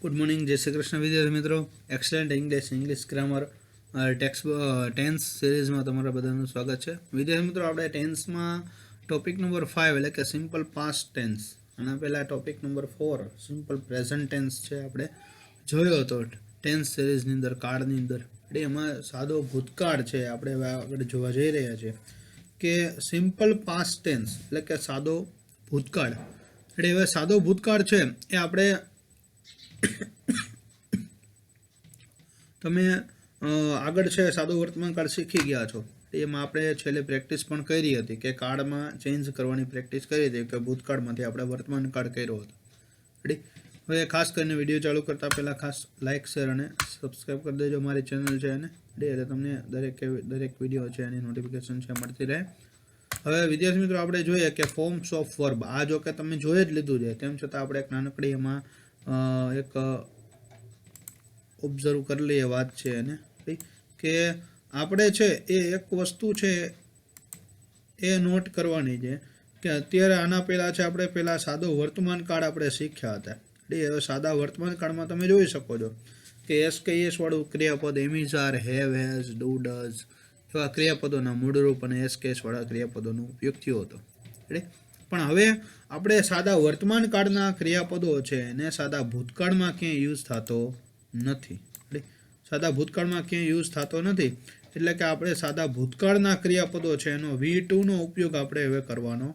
Good morning जय श्री कृष्ण विद्यार्थी मित्रों excellent English grammar tense series में तमारा बधाનું स्वागत है। विद्यार्थी मित्रों આપણે टेन्स में टॉपिक नंबर 5 એટલે કે સિમ્પલ પાસ્ટ ટેન્સ અને પહેલા topic number 4 simple present tense છે આપણે જોયો હતો ટેન્સ સિરીઝ ની અંદર કાર્ડની અંદર એટલે એમાં સાદો ભૂતકાળ છે આપણે આગળ જોવા જઈ રહ્યા છે કે સિમ્પલ પાસ્ટ ટેન્સ એટલે કે સાદો ભૂતકાળ એટલે હવે સાદો ભૂતકાળ છે એ આપણે તમે આગળ છે સાદો વર્તમાન કાળ શીખી ગયા છો એમાં આપણે છેલ્લે પ્રેક્ટિસ પણ કરી હતી કે કાળમાં ચેન્જ કરવાની પ્રેક્ટિસ કરી હતી કે ભૂતકાળમાંથી આપણે વર્તમાન કાળ કર્યો હતો રેડી। હવે ખાસ કરીને વિડીયો ચાલુ કરતાં પહેલાં ખાસ લાઇક શેર અને સબસ્ક્રાઈબ કરી દેજો મારી ચેનલ છે એને એટલે તમને દરેક વિડીયો છે એની નોટિફિકેશન છે મળતી રહે। હવે વિદ્યાર્થી મિત્રો આપણે જોઈએ કે ફોર્મ્સ ઓફ વર્બ આ જો કે તમે જોઈ જ લીધું છે તેમ છતાં આપણે એક નાનકડી એમાં એક ઓબ્ઝર્વ કરી લઈએ વાત છે એને કે આપણે છે એ એક વસ્તુ છે એ નોટ કરવાની છે કે અત્યારે આના પહેલાં છે આપણે પહેલાં સાદો વર્તમાન કાળ આપણે શીખ્યા હતા એટલે હવે સાદા વર્તમાન કાળમાં તમે જોઈ શકો છો કે એસ કે એસ વાળું ક્રિયાપદ am is are have has do does એવા ક્રિયાપદોના મૂળરૂપ અને એસ કેસ વાળા ક્રિયાપદોનો ઉપયોગ થયો હતો એટલે પણ હવે આપણે સાદા વર્તમાન કાળના ક્રિયાપદો છે એને સાદા ભૂતકાળમાં ક્યાંય યુઝ થતો નથી એટલે સાદા ભૂતકાળમાં ક્યાંય યુઝ થતો નથી એટલે કે આપણે સાદા ભૂતકાળના ક્રિયાપદો છે એનો V2નો ઉપયોગ આપણે હવે કરવાનો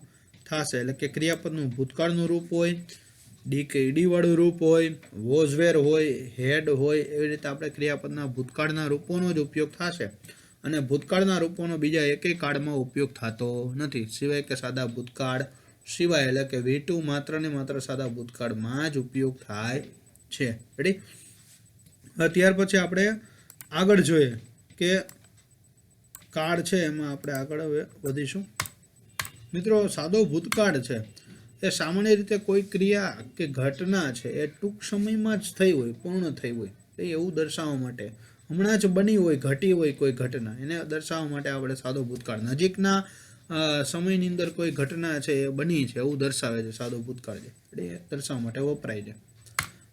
થશે એટલે કે ક્રિયાપદનું ભૂતકાળનું રૂપ હોય ડી કે ઈડી વાળું રૂપ હોય વોઝ વેર હોય હેડ હોય એવી રીતે આપણે ક્રિયાપદના ભૂતકાળના રૂપોનો જ ઉપયોગ થશે અને ભૂતકાળના રૂપોનો બીજા એકેય કાળમાં ઉપયોગ થતો નથી સિવાય કે સાદા ભૂતકાળ સિવાય એટલે કે V2 માત્ર ને માત્ર સાદા ભૂતકાળમાં જ ઉપયોગ થાય છે રેડી। ત્યાર પછી આપણે આગળ જોઈએ કે કાળ છે એમાં આપણે આગળ હવે વધીશું। મિત્રો સાદો ભૂતકાળ છે એ સામાન્ય રીતે કોઈ ક્રિયા કે ઘટના છે એ ટૂંક સમયમાં જ થઈ હોય પૂર્ણ થઈ હોય એવું દર્શાવવા માટે હમણાં જ બની હોય ઘટી હોય કોઈ ઘટના એને દર્શાવવા માટે આપણે સાદો ભૂતકાળ નજીકના સમયની અંદર કોઈ ઘટના છે એ બની છે એવું દર્શાવે છે સાદો ભૂતકાળ છે એટલે એ દર્શાવવા માટે વપરાય છે।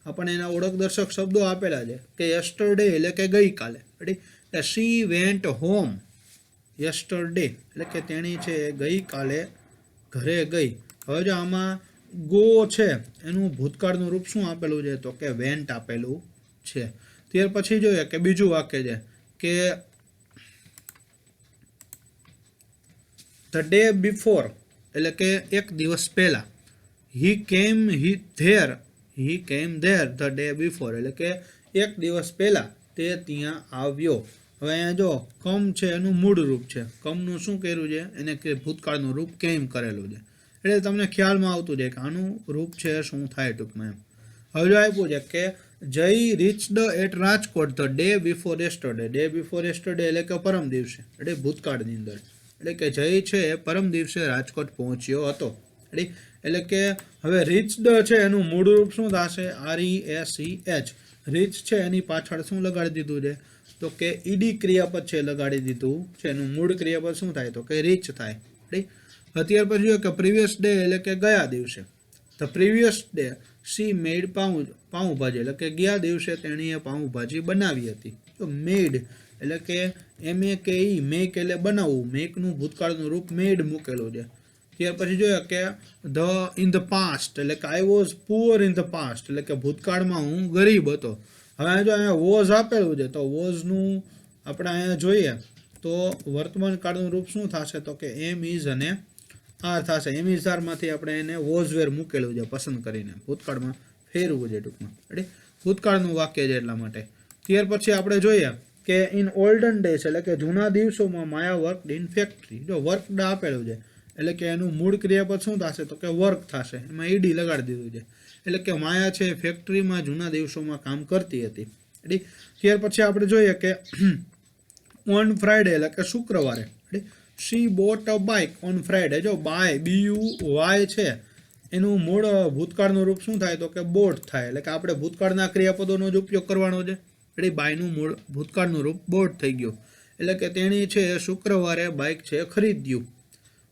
આપણને એના ઓળખદર્શક શબ્દો આપેલા છે કે યસ્ટરડે એટલે કે ગઈકાલે એટલે શી વેન્ટ હોમ યસ્ટરડે એટલે કે તેણી છે ગઈકાલે ઘરે ગઈ। હવે જો આમાં ગો છે એનું ભૂતકાળનું રૂપ શું આપેલું છે તો કે વેન્ટ આપેલું છે। ત્યાર પછી જોઈએ કે બીજું વાક્ય છે કે ધ ડે બિફોર એટલે કે એક દિવસ પહેલા હી કેમ ધેર ધ ડે બિફોર એટલે કે એક દિવસ પહેલા તે ત્યાં આવ્યો। હવે અહીંયા જો કમ છે એનું મૂળ રૂપ છે કમનું શું કર્યું છે એને કે ભૂતકાળનું રૂપ કેમ કરેલું છે એટલે તમને ખ્યાલમાં આવતું છે કે આનું રૂપ છે શું થાય ટૂંકમાં એમ। હવે જો આપ્યું છે કે Jay reached at Rajkot the day before yesterday એટલે કે પરમ દિવસે એટલે ભૂતકાળની અંદર એટલે કે જય છે પરમ દિવસે રાજકોટ પહોંચ્યો હતો એટલે કે હવે રીચ્ડ છે એનું મૂળ રૂપ શું થશે RESEH રીચ છે એની પાછળ શું લગાડી દીધું છે તો કે ઈડી ક્રિયાપદ છે લગાડી દીધું છે એનું મૂળ ક્રિયાપદ શું થાય તો કે રીચ થાય અત્યાર પછી કે પ્રીવિયસ ડે એટલે કે ગયા દિવસે ધ પ્રીવિયસ ડે સી મેડ પાઉંભાજી એટલે કે ગયા દિવસે તેણીએ પાઉંભાજી બનાવી હતી તો મેડ એટલે કે MEKE મેક એટલે બનાવવું મેકનું ભૂતકાળનું રૂપ મેડ મૂકેલું છે। ત્યાર પછી જોઈએ કે ઇન ધ પાસ્ટ એટલે કે I was poor in the past એટલે કે ભૂતકાળમાં હું ગરીબ હતો। હવે જો અહીંયા વોઝ આપેલું છે તો વોઝનું આપણે અહીંયા જોઈએ તો વર્તમાન કાળનું રૂપ શું થશે તો કે એમ ઇઝ અને આર થશે એમ ઇઝ આરમાંથી આપણે એને વોઝ વેર મૂકેલું છે પસંદ કરીને ભૂતકાળમાં ફેરવું છે ટૂંકમાં એટલે ભૂતકાળનું વાક્ય છે એટલા માટે। ત્યાર પછી આપણે જોઈએ કે ઇન ઓલ્ડન ડેઝ એટલે કે જૂના દિવસોમાં માયા વર્ક ઇન ફેક્ટરી જો વર્ક આપેલું છે એટલે કે એનું મૂળ ક્રિયાપદ શું થશે તો કે વર્ક થશે એમાં ઈડી લગાડી દીધું છે એટલે કે માયા છે ફેક્ટરીમાં જૂના દિવસોમાં કામ કરતી હતી એટલે ત્યાર પછી આપણે જોઈએ કે ઓન ફ્રાઈડે એટલે કે શુક્રવારે she bought a bike on Friday જો બાય BUY છે એનું મૂળ ભૂતકાળનું રૂપ શું થાય તો કે બોટ થાય એટલે કે આપણે ભૂતકાળના ક્રિયાપદોનો જ ઉપયોગ કરવાનો છે એટલે બાયનું મૂળ ભૂતકાળનું રૂપ બોટ થઈ ગયું એટલે કે તેણી છે શુક્રવારે બાઇક છે ખરીદ્યું।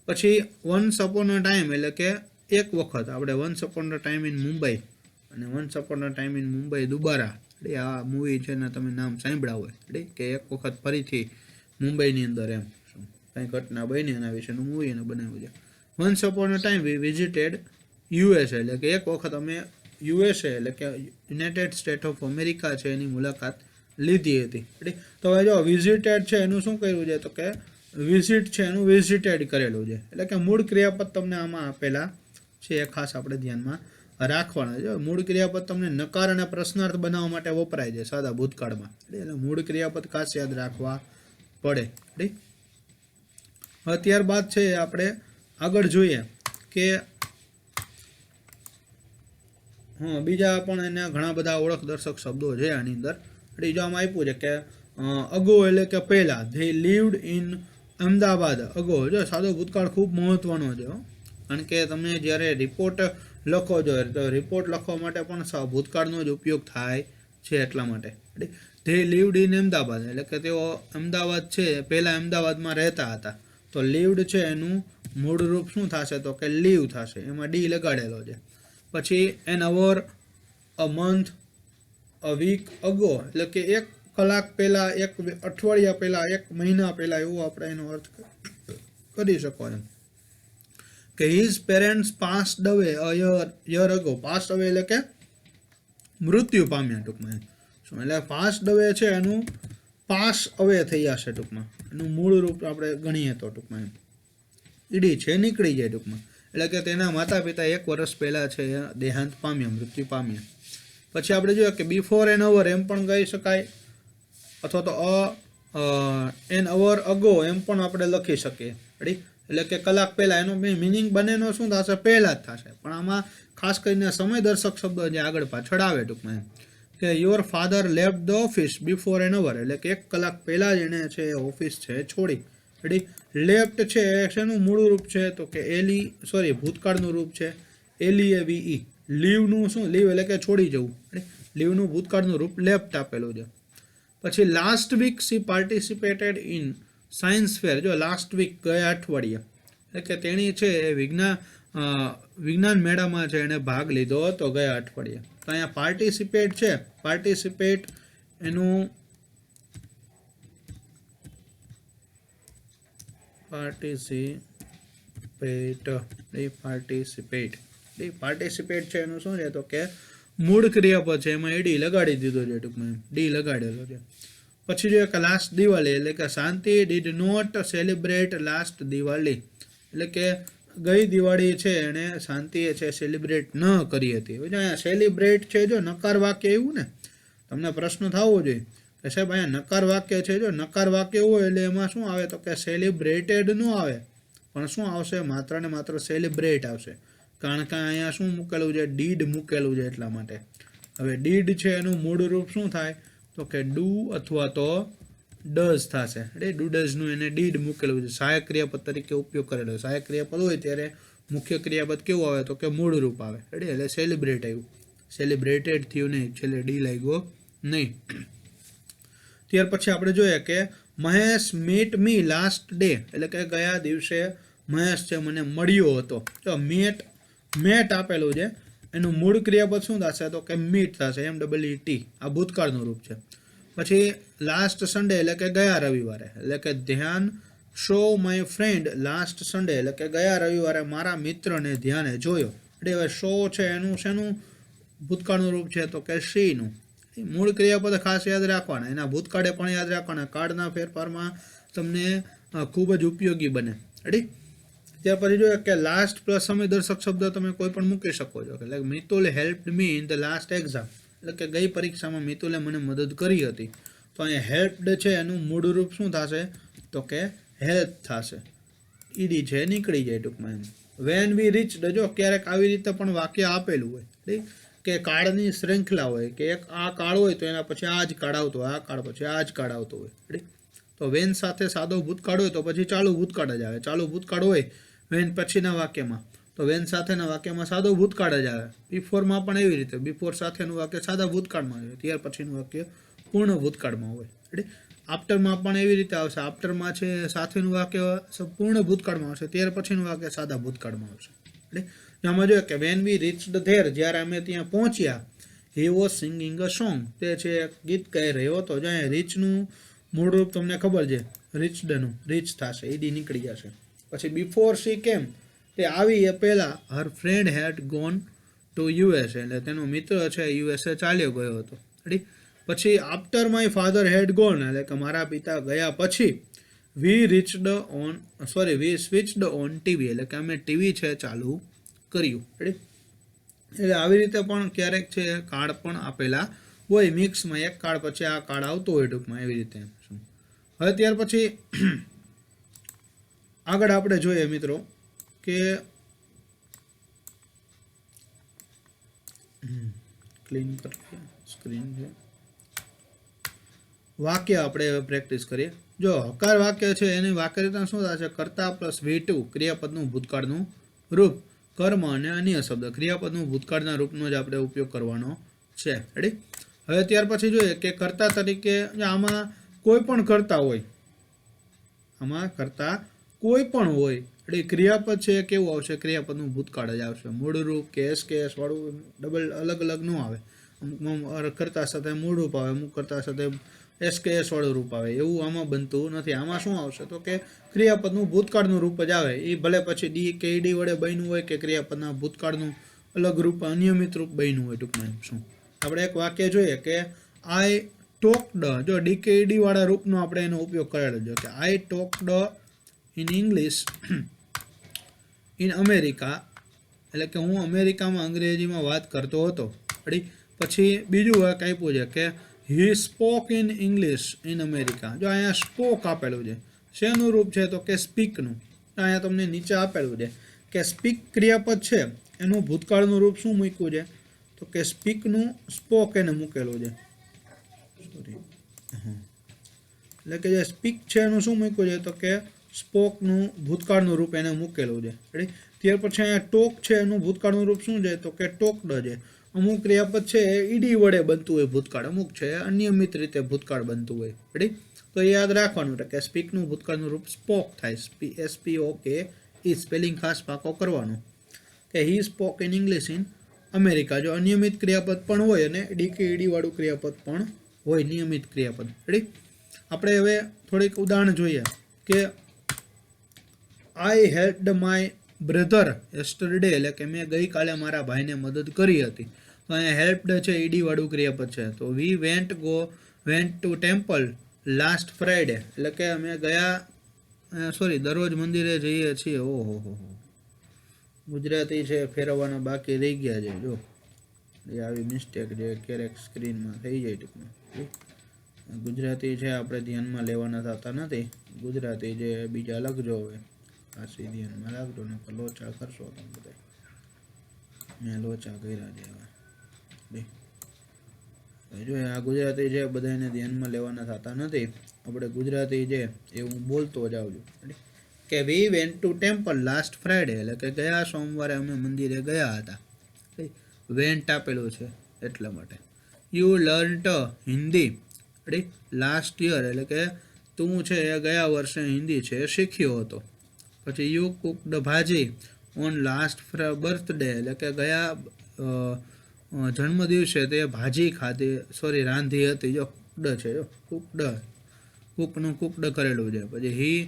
પછી વન્સ અપોન અ ટાઈમ એટલે કે એક વખત આપણે once upon a time in Mumbai અને once upon a time in Mumbai Dobaara, આ મૂવી છે ને તમે નામ સાંભળ્યા હોય, કે એક વખત ફરીથી મુંબઈની અંદર એમ કંઈ ઘટના બની એના વિશેનું મૂવી એને બનાવ્યું છે. Once upon a time V visited USA, એટલે કે એક વખત અમે યુએસએ એટલે કે યુનાઇટેડ સ્ટેટ ઓફ અમેરિકા છે એની મુલાકાત લીધી હતી. તો હવે જો વિઝિટેડ છે એનું શું કર્યું છે, તો કે વિઝિટ છે એનું વિઝિટેડ કરેલું છે, એટલે કે મૂળ ક્રિયાપદ તમને આમાં આપેલા છે એ ખાસ આપણે ધ્યાનમાં રાખવાના છે. મૂળ ક્રિયાપદ તમને નકાર અને પ્રશ્નાર્થ બનાવવા માટે વપરાય છે સાદા ભૂતકાળમાં, એટલે મૂળ ક્રિયાપદ ખાસ યાદ રાખવા પડે. હવે ત્યારબાદ છે આપણે આગળ જોઈએ કે બીજા પણ એને ઘણા બધા ઓળખ દર્શક શબ્દો છે આની અંદર. જો આમાં આપ્યું છે કે અગો એટલે કે પહેલા, they lived in Ahmedabad. Ago જો સાદો ભૂતકાળ ખૂબ મહત્વનો છે, કારણ કે તમે જ્યારે રિપોર્ટ લખો છો તો રિપોર્ટ લખવા માટે પણ ભૂતકાળનો જ ઉપયોગ થાય છે, એટલા માટે. ધે લીવડ ઇન અમદાવાદ એટલે કે તેઓ અમદાવાદ છે પહેલાં અમદાવાદમાં રહેતા હતા. તો લીવડ છે એનું મૂળ રૂપ શું થશે, તો કે લીવ થશે, એમાં ડી લગાડેલો છે. પછી an hour, a month, a week ago એટલે કે એક કલાક પહેલાં, એક અઠવાડિયા પહેલાં, એક મહિના પહેલાં, એવું આપણે એનો અર્થ કરી શકો એમ. કે હિઝ પેરેન્ટ્સ પાસ્ડ અવે અ યર અગો. પાસ્ડ અવે એટલે કે મૃત્યુ પામ્યા ટૂંકમાં. શું એટલે પાસ્ડ અવે છે એનું પાસ અવે થઈ જશે ટૂંકમાં, એનું મૂળ રૂપ આપણે ગણીએ તો ટૂંકમાં એમ ઈડી છે નીકળી જાય ટૂંકમાં. એટલે કે તેના માતા પિતા 1 વર્ષ પહેલાં છે દેહાંત પામ્યા, મૃત્યુ પામ્યા. પછી આપણે જોઈએ કે બિફોર એન અવર એમ પણ કહી શકાય, અથવા તો એન અવર અગો એમ પણ આપણે લખી શકીએ. એટલે કે કલાક પહેલાં, એનો મિનિંગ બંનેનો શું થશે, પહેલાં જ થશે, પણ આમાં ખાસ કરીને સમય દર્શક શબ્દો જે આગળ પાછળ આવે ટૂંકમાં એમ. કે your father left the office before an hour એટલે કે 1 કલાક પહેલાં જ એને છે ઓફિસ છે છોડી. લેફ્ટ છે શેનું મૂળ રૂપ છે, તો કે ભૂતકાળનું રૂપ છે LEAVE. લીવનું શું, લીવ એટલે કે છોડી જવું, લીવનું ભૂતકાળનું રૂપ લેફ્ટ આપેલું છે. પછી last week she participated in science fair. જો લાસ્ટ વીક ગયા અઠવાડિયે, એટલે કે તેણી છે વિજ્ઞાન મેળામાં છે એને ભાગ લીધો હતો ગયા અઠવાડિયે. તો અહીંયા પાર્ટિસિપેટ છે, પાર્ટિસિપેટ એનું પાર્ટિસિપેટ છે એનું શું છે, તો કે મૂળ ક્રિયાપદ છે, એમાં એડી લગાડી દીધો છે ટૂંકમાં, ડી લગાડેલો છે. પછી જોઈએ કે લાસ્ટ દિવાળી એટલે કે Shanti did not celebrate last Diwali, એટલે કે ગઈ દિવાળી છે એને શાંતિએ છે સેલિબ્રેટ ન કરી હતી. અહીંયા સેલિબ્રેટ છે જો નકાર વાક્ય એવું ને, તમને પ્રશ્ન થવો જોઈએ કે સાહેબ અહીંયા નકાર વાક્ય છે, જો નકાર વાક્ય હોય એટલે એમાં શું આવે, તો કે સેલિબ્રેટેડ ન આવે, પણ શું આવશે, માત્ર ને માત્ર સેલિબ્રેટ આવશે, કારણ કે અહીંયા શું મૂકેલું છે, ડીડ મૂકેલું છે એટલા માટે. હવે ડીડ છે એનું મૂળ રૂપ શું થાય, તો કે ડુ અથવા તો ડઝ થશે. ડુ ડઝનું એને ડીડ મૂકેલું છે, સહાયક ક્રિયાપદ તરીકે ઉપયોગ કરેલો. સહાયક ક્રિયાપદ હોય ત્યારે મુખ્ય ક્રિયાપદ કેવું આવે, તો કે મૂળ રૂપ આવે. એટલે સેલિબ્રેટ આવ્યું, સેલિબ્રેટેડ થયું નહીં, છેલ્લે ડી લાગ્યો નહીં. ત્યાર પછી આપણે જોઈએ કે મહેશ મીટ મી લાસ્ટ ડે એટલે કે ગયા દિવસે મહેશ છે મને મળ્યો હતો. તો મેટ આપેલું છે, એનું મૂળ ક્રિયાપદ શું થશે, તો કે મીટ થશે, MEET. આ ભૂતકાળનું રૂપ છે. પછી લાસ્ટ સન્ડે એટલે કે ગયા રવિવારે, એટલે કે ધ્યાન show my friend last Sunday એટલે કે ગયા રવિવારે મારા મિત્રને ધ્યાને જોયો. એટલે હવે શો છે એનું શેનું ભૂતકાળનું રૂપ છે, તો કે શીનું. મૂળ ક્રિયાપદ ખાસ યાદ રાખવાના, એના ભૂતકાળે પણ યાદ રાખવાના, કાળના ફેરફારમાં તમને ખૂબ જ ઉપયોગી બને. ત્યાર પછી જોઈએ કે લાસ્ટ પ્લસ સમય દર્શક શબ્દ તમે કોઈ પણ મૂકી શકો છો. એટલે Mitul હેલ્પ્ડ me in the last exam એટલે કે ગઈ પરીક્ષામાં મિતુલે મને મદદ કરી હતી. તો અહીંયા હેલ્પ્ડ છે એનું મૂળ રૂપ શું થશે, તો કે હેલ્પ થશે, ઈડી છે નીકળી જાય ટૂંકમાં એમ. વેન વી રીચડ, જો ક્યારેક આવી રીતે પણ વાક્ય આપેલું હોય, કે કાળની શ્રૃંખલા હોય, કે એક આ કાળ હોય તો એના પછી આ જ કાળ આવતો હોય, આ કાળ પછી આ જ કાળ આવતો હોય. તો વેન સાથે સાદો ભૂતકાળ હોય તો પછી ચાલુ ભૂતકાળ જ આવે. ચાલુ ભૂતકાળ હોય વેન પછીના વાક્યમાં, તો વેન સાથેના વાક્યમાં સાદો ભૂતકાળ જ આવે. બિફોરમાં પણ એવી રીતે, બિફોર સાથેનું વાક્ય સાદા ભૂતકાળમાં આવે, ત્યાર પછીનું વાક્ય પૂર્ણ ભૂતકાળમાં હોય. આફ્ટરમાં પણ એવી રીતે આવશે, આફ્ટરમાં છે સાથેનું વાક્ય પૂર્ણ ભૂતકાળમાં આવશે, ત્યાર પછીનું વાક્ય સાદા ભૂતકાળમાં આવશે. આમાં જોઈએ કે વેન વી રીચ્ડ ધેર, જ્યારે અમે ત્યાં પહોંચ્યા, he was singing a song, તે છે એક ગીત ગાઈ રહ્યો હતો. જો અહીંયા રીચનું મૂળ રૂપ તમને ખબર છે, રીચડનું રીચ થશે, ઈડી નીકળી જશે. પછી બિફોર સી કેમ, તે આવી એ પહેલાં her friend had gone to USA, એટલે તેનો મિત્ર છે યુએસએ ચાલ્યો ગયો હતો. રેડી. પછી after my father had gone, એટલે કે મારા પિતા ગયા પછી, વી સ્વિચડ ઓન ટીવી, એટલે કે અમે ટીવી છે ચાલુ કર્યું. રેડી. એટલે આવી રીતે પણ ક્યારેક છે કાર્ડ પણ આપેલા હોય મિક્સમાં, એક કાર્ડ પછી આ કાર્ડ આવતો હોય ટૂંકમાં, એવી રીતે. હવે ત્યાર પછી આગળ આપણે જોઈએ મિત્રો કે ક્લીન કરીએ સ્ક્રીન છે. વાક્ય આપણે પ્રેક્ટિસ કરીએ. જો હકાર વાક્ય છે એની વાક્યરચના શું થશે, કર્તા પ્લસ V2 ક્રિયાપદનું ભૂતકાળનું રૂપ, કર્મ અને અન્ય શબ્દ, ક્રિયાપદનું ભૂતકાળના રૂપનો જ આપણે ઉપયોગ કરવાનો છે. રેડી. હવે ત્યાર પછી જોઈએ કે કર્તા તરીકે આમાં કોઈ પણ કર્તા હોય, આમાં કર્તા કોઈ પણ હોય. એટલે ક્રિયાપદ છે કેવું આવશે, ક્રિયાપદનું ભૂતકાળ જ આવશે. મૂળ રૂપ કેસ વાળું ડબલ અલગ અલગ ન આવે. અમુક કર્તા સાથે મૂળ રૂપ આવે, અમુક કર્તા સાથે SKS વાળું રૂપ આવે, એવું આમાં બનતું નથી. આમાં શું આવશે તો કે ક્રિયાપદનું ભૂતકાળનું રૂપ જ આવે. એ ભલે પછી DKD વડે બન્યું હોય કે ક્રિયાપદના ભૂતકાળનું અલગ રૂપ અનિયમિત રૂપ બન્યું હોય. ટૂંકમાં શું આપણે એક વાક્ય જોઈએ કે આઈ ટોકડ, જો DKD વાળા રૂપનો આપણે એનો ઉપયોગ કરેલો છે કે I talked in English in America, એટલે કે હું અમેરિકામાં અંગ્રેજીમાં વાત કરતો હતો. રેડી. પછી બીજું વાક આપ્યું છે કે હી spoke in English in America. જો અહીંયા સ્પોક આપેલું છે, શેનું રૂપ છે તો કે સ્પીકનું. અહીંયા તમને નીચે આપેલું છે કે સ્પીક ક્રિયાપદ છે એનું ભૂતકાળનું રૂપ શું મૂક્યું છે તો કે સ્પીકનું સ્પોક એને મૂકેલું છે. એટલે કે જે સ્પીક છે એનું શું મૂક્યું છે તો કે સ્પોકનું ભૂતકાળનું રૂપ એને મૂકેલું છે. રેડી. ત્યાર પછી અહીંયા ટોક છે એનું ભૂતકાળનું રૂપ શું છે તો કે ટોકડ છે. અમુક ક્રિયાપદ છે એ ઈડી વડે બનતું હોય ભૂતકાળ, અમુક છે અનિયમિત રીતે ભૂતકાળ બનતું હોય. રેડી. તો એ યાદ રાખવાનું કે સ્પીકનું ભૂતકાળનું રૂપ સ્પોક થાય, SPOK. એ સ્પેલિંગ ખાસ પાકો કરવાનો કે હી spoke in English in America. જો અનિયમિત ક્રિયાપદ પણ હોય અને DKD વાળું ક્રિયાપદ પણ હોય, નિયમિત ક્રિયાપદ. રેડી. આપણે હવે થોડીક ઉદાહરણ જોઈએ કે આઈ હેલ્પડ માય બ્રધર યસ્ટરડે, એટલે કે મેં ગઈકાલે મારા ભાઈને મદદ કરી હતી. તો અહીંયા હેલ્પડ છે ઈડી વાળું ક્રિયાપદ છે. તો we went to temple last Friday, એટલે કે અમે દરરોજ મંદિરે જઈએ છીએ. ઓહો, ગુજરાતી છે ફેરવવાના બાકી રહી ગયા છે. જો એ આવી મિસ્ટેક જે ક્યારેક સ્ક્રીનમાં થઈ જાય ટૂંકમાં. ગુજરાતી છે આપણે ધ્યાનમાં લેવાના થતા નથી. ગુજરાતી જે બીજા લખજો, હવે ખાસી ધ્યાનમાં રાખજો ને લોચા કરશો તમે બધા. મેં લોચા કર્યા છે. જો આ ગુજરાતી છે બધાને ધ્યાનમાં લેવાના થતા નથી. આપણે ગુજરાતી છે એ હું બોલતો જ આવજો કે we went to temple last Friday, એટલે કે ગયા સોમવારે અમે મંદિરે ગયા હતા. વેન્ટ આપેલું છે એટલા માટે. You learnt Hindi last year, એટલે કે તું છે એ ગયા વર્ષે હિન્દી છે શીખ્યો હતો. પછી યુ કુકડ ભાજી ઓન લાસ્ટ બર્થડે, એટલે કે ગયા જન્મદિવસે તે ભાજી રાંધી હતી. જો કુકડ છે, જો કુકનું કુકડ કરેલું છે. પછી હી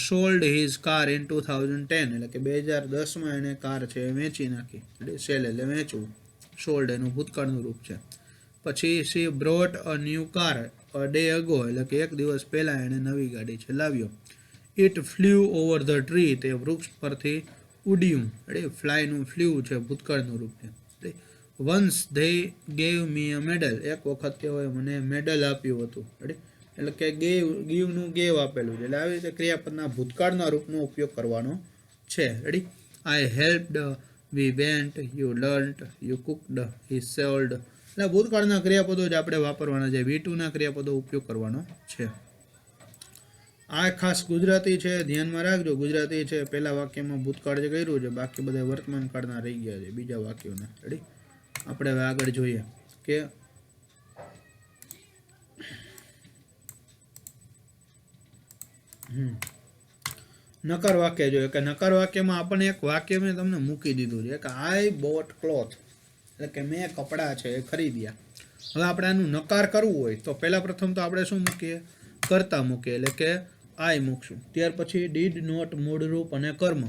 સોલ્ડ હિઝ કાર ઇન 2010, એટલે કે 2010માં એને કાર છે વેચી નાખી. સેલ એટલે વેચવું, સોલ્ડ એનું ભૂતકાળનું રૂપ છે. પછી C brought a new car a day ago, એટલે કે એક દિવસ પહેલાં એણે નવી ગાડી છે લાવ્યો. It flew over the tree, તે વૃક્ષ પરથી ઉડ્યું. ફ્લાયનું ફ્લ્યુ છે ભૂતકાળનું રૂપ છે. Once they gave me a medal, એક વખત તેઓએ મને મેડલ આપ્યું હતું. એટલે કે ગીવનું ગેવ આપેલું છે. એટલે આવી રીતે ક્રિયાપદના ભૂતકાળના રૂપનો ઉપયોગ કરવાનો છે. Ready. I helped, we went, you learnt, you cooked, he sold. એટલે ભૂતકાળના ક્રિયાપદો જ આપણે વાપરવાના છે. V2ના ક્રિયાપદો ઉપયોગ કરવાનો છે. આ ખાસ ગુજરાતી છે ધ્યાનમાં રાખજો. ગુજરાતી છે પહેલા વાક્યમાં ભૂતકાળ જે કર્યું છે, બાકી બધા વર્તમાન કાળના રહી ગયા છે બીજા વાક્યોના. રેડી. આપણે હવે આગળ જોઈએ કે નકાર વાક્ય જોઈએ કે નકાર વાક્યમાં આપણને એક વાક્ય મેં તમને મૂકી દીધું છે કે આઈ બોટ ક્લોથ, એટલે કે મેં કપડાં છે એ ખરીદ્યા. હવે આપણે આનું નકાર કરવું હોય તો પહેલાં પ્રથમ તો આપણે શું મૂકીએ, કર્તા મૂકીએ, એટલે કે આઈ મૂકશું. ત્યાર પછી ડીડ નોટ મૂળરૂપ અને કર્મ,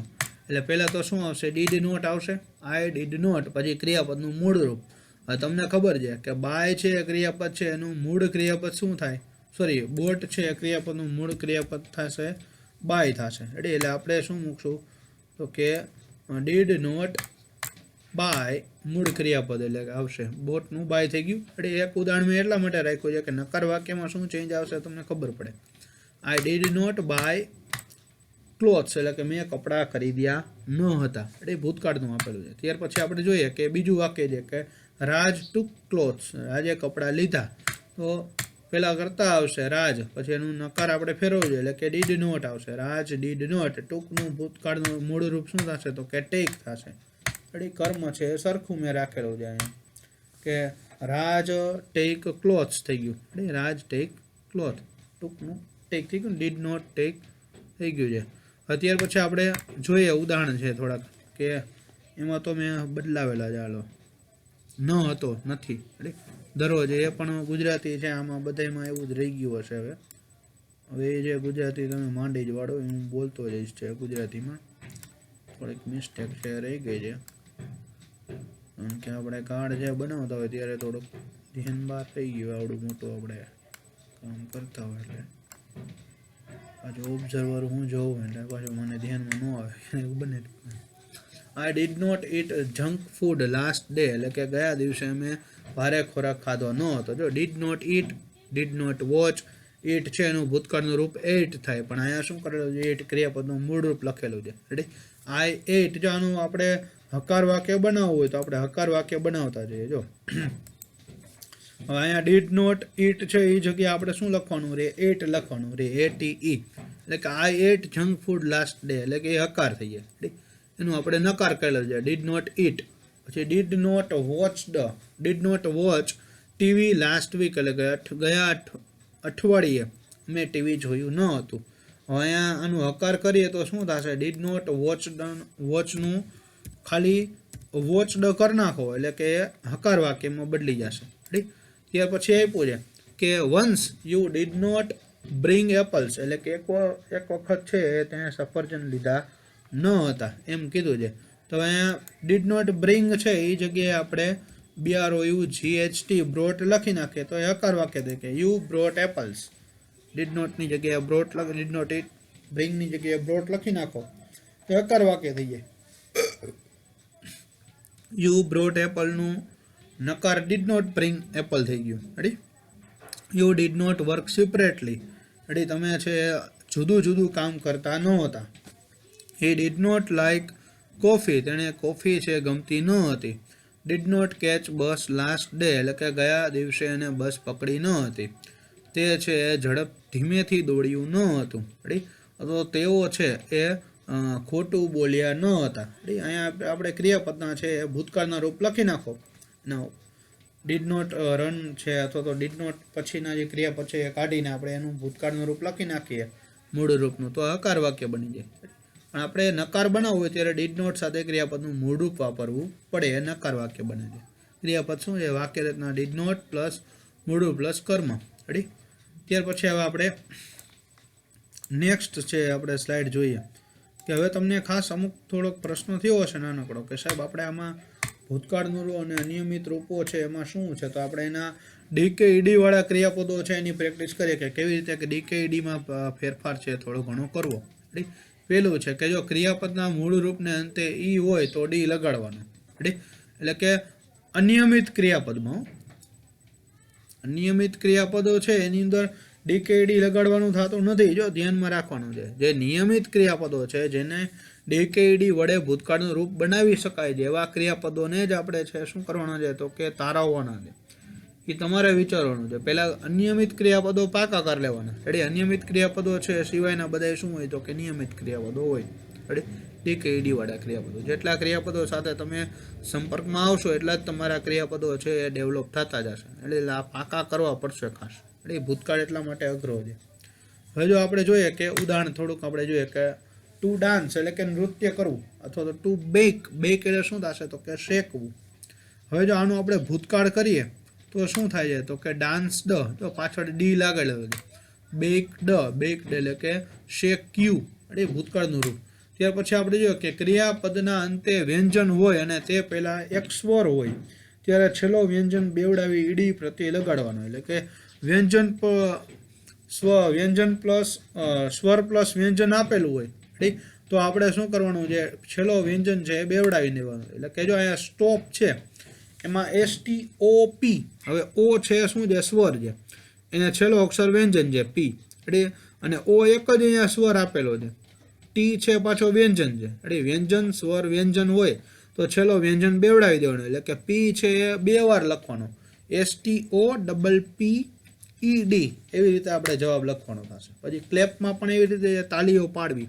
એટલે પહેલાં તો શું આવશે, ડીડ નોટ આવશે, આઈ ડીડ નોટ, પછી ક્રિયાપદનું મૂળરૂપ. હવે તમને ખબર છે કે બાય છે ક્રિયાપદ છે એનું મૂળ ક્રિયાપદ શું થાય, સોરી બોટ છે ક્રિયાપદનું મૂળ ક્રિયાપદ થશે બાય થશે. એટલે આપણે શું મૂકશું તો કે ડીડ નોટ બાય મૂળ ક્રિયાપદ એટલે કે આવશે બોટનું બાય થઈ ગયું. એટલે એક ઉદાહરણ મેં એટલા માટે રાખ્યું છે કે નકાર વાક્યમાં શું ચેન્જ આવશે તમને ખબર પડે. I did not buy clothes, એટલે કે મેં કપડાં ખરીદ્યા ન હતા, એટલે ભૂતકાળનું આપેલું છે. ત્યાર પછી આપણે જોઈએ કે બીજું વાક્ય છે કે રાજ ટુક ક્લોથ્સ, રાજે કપડાં લીધા. તો પહેલાં કરતા આવશે રાજ, પછી એનું નકાર આપણે ફેરવવું જોઈએ, એટલે કે ડીડ નોટ આવશે, રાજ ડીડ નોટ. ટૂંકનું ભૂતકાળનું મૂળ રૂપ શું થશે તો કે ટેક થશે. એટલે કર્મ છે એ સરખું મેં રાખેલું છે અહીંયા કે રાજ ટેક ક્લોથ્સ થઈ ગયું, એટલે રાજ ટેક ક્લોથ, ટૂંકનું ટેક થઈ ગયું, ડીડ નોટ ટેક થઈ ગયું છે. અત્યાર પછી આપણે જોઈએ ઉદાહરણ છે થોડાક કે એમાં તો મેં બદલાવેલા છે, હાલો ન હતો નથી, એટલે દરરોજ એ પણ ગુજરાતી છે, આમાં બધામાં એવું જ રહી ગયું હશે. હવે એ જે ગુજરાતી તમે માંડી જ વાળો હું બોલતો જઈશ છે ગુજરાતીમાં, થોડીક મિસ્ટેક છે રહી ગઈ છે, કારણ કે આપણે કાર્ડ જે બનાવતા હોય ત્યારે થોડુંક ધ્યાન બહાર થઈ ગયું, આવડું મોટું આપણે કામ કરતા હોય એટલે પાછું ઓબ્ઝર્વર હું જોઉં એટલે પાછું મને ધ્યાનમાં ન આવે એવું બને. I did not eat junk food last day, એટલે કે ગયા દિવસે મેં ભારે ખોરાક ખાધો ન હતો. જો did not eat, did not watch, eat છે એનું ભૂતકાળનું રૂપ એટ થાય, પણ અહીંયા શું કરેલું છે, ઇટ ક્રિયાપદનું મૂળ રૂપ લખેલું છે. રેડી, આઈ એટ, જો આનું આપણે હકાર વાક્ય બનાવવું હોય તો આપણે હકાર વાક્ય બનાવતા જઈએ. જો હવે અહીંયા ડીડ નોટ ઇટ છે એ જગ્યાએ આપણે શું લખવાનું રે, એટ લખવાનું રે, ATE, એટલે કે I ate junk food last day, એટલે કે એ હકાર થઈ જાય. એનું આપણે નકાર કરેલો છે ડીડ નોટ ઇટ. પછી did not watch the, did not watch TV last week, એટલે કે ગયા અઠવાડિયે મેં ટીવી જોયું ન હતું. હવે અહીંયા આનું હકાર કરીએ તો શું થશે, ડીડ નોટ વોચ વોચનું ખાલી વોચ ડ કરી નાખો એટલે કે હકાર વાક્યમાં બદલી જશે. ઠીક, ત્યાર પછી આપ્યું છે કે once you did not bring apples, એટલે કે એક વખત છે તેને સફરજન લીધા ન હતા એમ કીધું છે. તો અહીંયા ડીડ નોટ બ્રિંગ છે એ જગ્યાએ આપણે BROUGHT બ્રોટ લખી નાખીએ તો એ હકાર વાક્ય થાય કે યુ બ્રોટ એપલ્સ. ડીડ નોટની જગ્યાએ બ્રોટ લખી, ડીડ નોટ ઇટ બ્રિંગની જગ્યાએ બ્રોટ લખી નાખો તો હકાર વાક્ય થઈ જાય. યુ બ્રોટ એપલનું નકાર ડીડ નોટ બ્રિંગ એપલ થઈ ગયું. Ready, you did not work separately, ready તમે છે જુદું જુદું કામ કરતા ન હતા. He did not like coffee, તેણે કોફી છે ગમતી ન હતી. Did not catch bus last day, એટલે કે ગયા દિવસે એને બસ પકડી ન હતી. તે છે ઝડપ ધીમેથી દોડ્યું ન હતું. રેડી, તો તેઓ છે એ ખોટું બોલ્યા ન હતા. અહીંયા આપણે ક્રિયાપદના છે ભૂતકાળના રૂપ લખી નાખો. ડીડ નોટ રન છે અથવા તો ડીડ નોટ પછીના જે ક્રિયાપદ છે એ કાઢીને આપણે એનું ભૂતકાળનું રૂપ લખી નાખીએ મૂળ રૂપનું, તો હકાર વાક્ય બની જાય. પણ આપણે નકાર બનાવવું હોય ત્યારે ડીડ નોટ સાથે ક્રિયાપદનું મૂળ રૂપ વાપરવું પડે, એ નકાર વાક્ય બને છે. ક્રિયાપદ શું છે, વાક્ય રચના ડીડ નોટ પ્લસ મૂળ રૂપ પ્લસ કર્મ. રેડી, ત્યાર પછી હવે આપણે નેક્સ્ટ છે આપણે સ્લાઇડ જોઈએ કે હવે તમને ખાસ અમુક થોડોક પ્રશ્ન થયો હશે નાનકડો કે સાહેબ આપણે આમાં ભૂતકાળનું રૂપ અને અનિયમિત રૂપો છે એમાં શું છે, તો આપણે એના DKED વાળા ક્રિયાપદો છે એની પ્રેક્ટિસ કરીએ કે કેવી રીતે કે DKEDમાં ફેરફાર છે થોડો ઘણો કરવો. રેડી, પહેલું છે કે જો ક્રિયાપદના મૂળ રૂપને અંતે ઈ હોય તો ડી લગાડવાનું. રેડી, એટલે કે અનિયમિત ક્રિયાપદમાં, અનિયમિત ક્રિયાપદો છે એની અંદર DKED લગાડવાનું થતું નથી, જો ધ્યાનમાં રાખવાનું છે. જે નિયમિત ક્રિયાપદો છે જેને DKED વડે ભૂતકાળનું રૂપ બનાવી શકાય છે એવા ક્રિયાપદોને જ આપણે છે શું કરવાના છે તો કે તારવવાના છે. એ તમારે વિચારવાનું છે. પહેલાં અનિયમિત ક્રિયાપદો પાકા કરી લેવાના. રેડી, અનિયમિત ક્રિયાપદો છે સિવાયના બધા શું હોય તો કે નિયમિત ક્રિયાપદો હોય. રેડી, DKED વાળા ક્રિયાપદો, જેટલા ક્રિયાપદો સાથે તમે સંપર્કમાં આવશો એટલા જ તમારા ક્રિયાપદો છે એ ડેવલપ થતા જશે. એટલે આ પાકા કરવા પડશે ખાસ. એટલે ભૂતકાળ એટલા માટે અઘરો છે. હવે જો આપણે જોઈએ કે ઉદાહરણ થોડુંક આપણે જોઈએ કે ટુ ડાન્સ એટલે કે નૃત્ય કરવું, અથવા તો ટુ બેક, બેક એટલે શું થશે તો કે શેકવું. હવે જો આનું આપણે ભૂતકાળ કરીએ તો શું થાય છે તો કે ડાન્સ ડ, તો પાછળ ડી લાગેલો છે, બેક ડ, બેક એટલે કે શેક્યું, એટલે ભૂતકાળનું રૂપ. ત્યાર પછી આપણે જોઈએ કે ક્રિયાપદના અંતે વ્યંજન હોય અને તે પહેલાં એક સ્વર હોય ત્યારે છેલ્લો વ્યંજન બેવડાવી ઈડી પ્રત્યે લગાડવાનો, એટલે કે વ્યંજન વ્યંજન પ્લસ સ્વર પ્લસ વ્યંજન આપેલું હોય, ઠીક, તો આપણે શું કરવાનું છે, છેલ્લો વ્યંજન છે એ બેવડાવી દેવાનું. એટલે કે જો અહીંયા સ્ટોપ છે એમાં STOP, હવે ઓ છે શું છે સ્વર છે, એને છેલ્લો અક્ષર વ્યંજન છે P, એટલે અને ઓ એક જ અહીંયા સ્વર આપેલો છે, ટી છે પાછો વ્યંજન છે, એટલે વ્યંજન સ્વર વ્યંજન હોય તો છેલ્લો વ્યંજન બેવડાવી દેવાનો, એટલે કે પી છે એ 2 વાર લખવાનો, STOPPED, એવી રીતે આપણે જવાબ લખવાનો થશે. પછી ક્લેપમાં પણ એવી રીતે તાળીઓ પાડવી,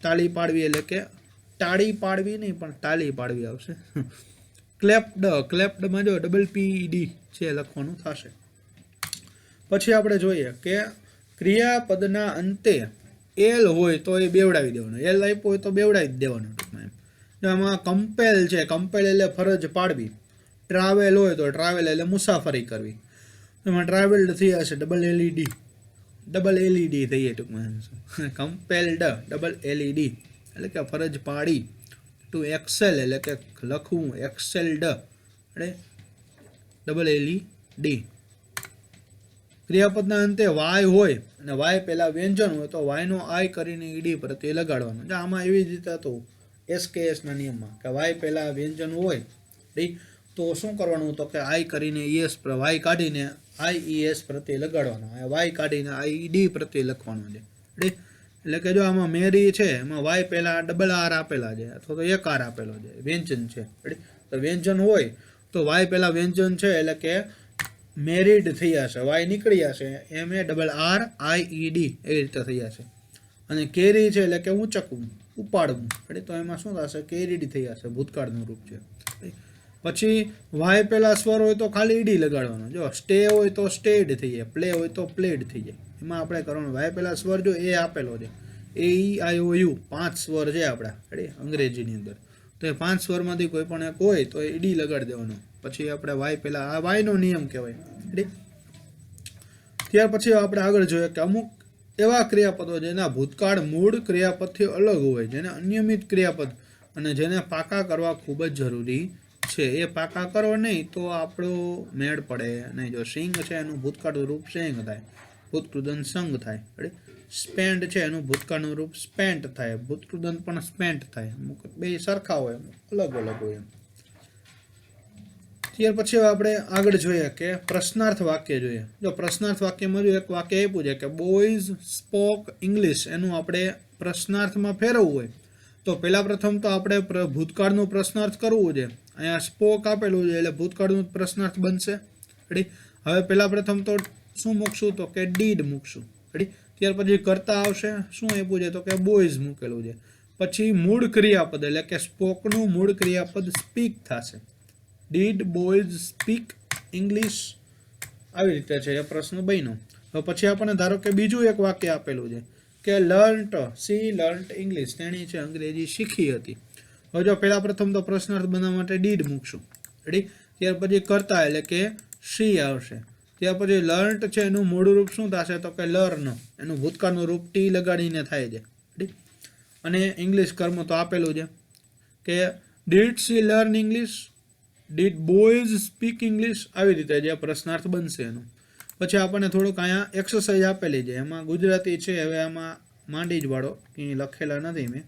તાળી પાડવી એટલે કે તાળી પાડવી નહીં પણ તાળી પાડવી આવશે. ક્લેપ્ડ, ક્લેપ્ડમાં જો PPED છે લખવાનું થશે. પછી આપણે જોઈએ કે ક્રિયાપદના અંતે એલ હોય તો એ બેવડાવી દેવાનું, એલ આપ્યો હોય તો બેવડાવી જ દેવાનું ટૂંકમાં એમ. આમાં કમ્પેલ છે, કમ્પેલ એટલે ફરજ પાડવી, ટ્રાવેલ હોય તો ટ્રાવેલ એટલે મુસાફરી કરવી, એમાં ટ્રાવેલ્ડ થઈ જશે LED, થઈ જાય ટૂંકમાં. કમ્પેલ્ડ LED એટલે કે ફરજ પાડી. ટુ એક્સેલ એટલે કે લખવું, એક્સેલ્ડ એટલે LED. ક્રિયાપદના અંતે વાય હોય અને વાય પહેલા વ્યંજન હોય તો વાયનો આઈ કરીને ઈડી પ્રત્યે લગાડવાનો. આમાં એવી જ રીતે હતું SKSના નિયમમાં કે વાય પહેલા વ્યંજન હોય, ઠીક, તો શું કરવાનું તો કે આઈ કરીને ES, વાય કાઢીને IES પ્રત્યે લગાડવાનો, વાય કાઢીને IED પ્રત્યે લખવાનું છે, ઠીક. એટલે કે જો આમાં મેરી છે એમાં વાય પહેલા RR આપેલા છે અથવા તો એક R આપેલો છે, વ્યંજન છે, ઠીક. તો વ્યંજન હોય તો વાય પહેલા વ્યંજન છે એટલે કે મેરિડ થઈ જશે, વાય નીકળી જશે, MARRIED એવી રીતે થઈ જશે. અને કેરી છે એટલે કે ઊંચકવું, ઉપાડવું, એટલે તો એમાં શું થશે કેરીડ થઈ જશે, ભૂતકાળનું રૂપ છે. પછી વાય પહેલા સ્વર હોય તો ખાલી ઈડી લગાડવાનો, જો સ્ટે હોય તો સ્ટેડ થઈ જાય, પ્લે હોય તો પ્લેડ થઈ જાય. એમાં આપણે કરવાનું વાય પહેલા સ્વર જો એ આપેલો છે AEIOU 5 સ્વર છે આપણા, અંગ્રેજીની અંદર, તો એ 5 સ્વરમાંથી કોઈ પણ એક હોય તો ઈડી લગાડી દેવાનો. પછી આપણે વાય પહેલા, આ વાયનો નિયમ કહેવાય. ત્યાર પછી આપણે આગળ જોઈએ કે અમુક એવા ક્રિયાપદો જેના ભૂતકાળ મૂળ ક્રિયાપદથી અલગ હોય, જેને અનિયમિત ક્રિયાપદ અને જેને પાકા કરવા ખૂબ જ જરૂરી છે. એ પાકા કરો નહીં તો આપણો મેળ પડે નહીં. જો સિંગ છે એનું ભૂતકાળનું રૂપ સેંગ થાય, ભૂતકૃદંત સંગ થાય, સ્પેન્ડ છે એનું ભૂતકાળનું રૂપ સ્પેન્ટ થાય, ભૂતકૃદંત પણ સ્પેન્ટ થાય. બે સરખા હોય, અલગ અલગ હોય એમ. ત્યાર પછી આપણે આગળ જોઈએ કે પ્રશ્નાર્થ વાક્ય જોઈએ. જો પ્રશ્નાર્થ વાક્યમાં જો એક વાક્ય આપ્યું છે કે બોયઝ સ્પોક ઇંગ્લિશ, એનું આપણે પ્રશ્નાર્થમાં ફેરવવું હોય તો પહેલાં પ્રથમ તો આપણે ભૂતકાળનું પ્રશ્નાર્થ કરવું છે. અહીંયા સ્પોક આપેલું છે એટલે ભૂતકાળનું પ્રશ્નાર્થ બનશે, રેડી. હવે પહેલાં પ્રથમ તો શું મૂકશું તો કે ડીડ મૂકશું, રેડી. ત્યાર પછી કરતા આવશે, શું આપ્યું છે તો કે બોયઝ મૂકેલું છે. પછી મૂળ ક્રિયાપદ એટલે કે સ્પોકનું મૂળ ક્રિયાપદ સ્પીક થશે, ડીડ બોયઝ સ્પીક ઇંગ્લિશ, આવી રીતે છે એ પ્રશ્ન બન્યો. હવે પછી આપણને ધારો કે બીજું એક વાક્ય આપેલું છે કે શી લર્ન્ટ ઇંગ્લિશ, તેણી છે અંગ્રેજી શીખી હતી. હવે જો પહેલા પ્રથમ તો પ્રશ્નાર્થ બનાવવા માટે ડીડ મૂકશું, રેડી. ત્યાર પછી કરતા એટલે કે શી આવશે. ત્યાર પછી લર્ન્ટ છે એનું મૂળ રૂપ શું થશે તો કે લર્ન, એનું ભૂતકાળનું રૂપ ટી લગાડીને થાય છે, રેડી. અને ઇંગ્લિશ કર્મ તો આપેલું છે કે did she learn English, did boys speak English, આવી રીતે જે પ્રશ્નાર્થ બનશે એનું. પછી આપણને થોડુંક અહીંયા એક્સરસાઇઝ આપેલી છે, એમાં ગુજરાતી છે, હવે આમાં માંડી જ વાળો, કંઈ લખેલા નથી મેં,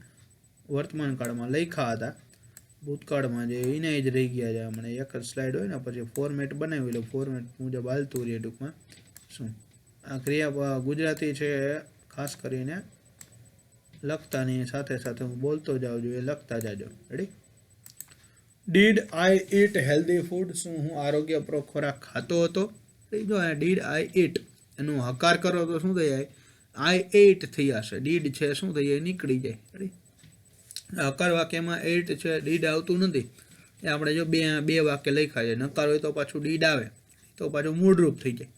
વર્તમાન કાળમાં લખ્યા હતા, ભૂતકાળમાં જે એને જ રહી ગયા છે. મને એક જ સ્લાઇડ હોય ને પછી ફોર્મેટ બનાવી લો, ફોર્મેટ મુજબ હાલતું રહીએ ટૂંકમાં. શું આ ક્રિયા ગુજરાતી છે ખાસ કરીને લખતાની સાથે સાથે હું બોલતો જાઉં છું, એ લખતા જાજો, ready. Did I it healthy food, શું હું આરોગ્યપ્રદ ખોરાક ખાતો હતો. જો ડીડ આઈ ઈટ એનું હકાર કરો તો શું થઈ જાય, આઈ એટ થઈ જશે, ડીડ છે શું થઈ જાય નીકળી જાય, રેડી. હકાર વાક્યમાં એટ છે, ડીડ આવતું નથી. એ આપણે જો બે વાક્ય લખ્યા છે, નકાર હોય તો પાછું ડીડ આવે તો પાછું મૂળરૂપ થઈ જાય,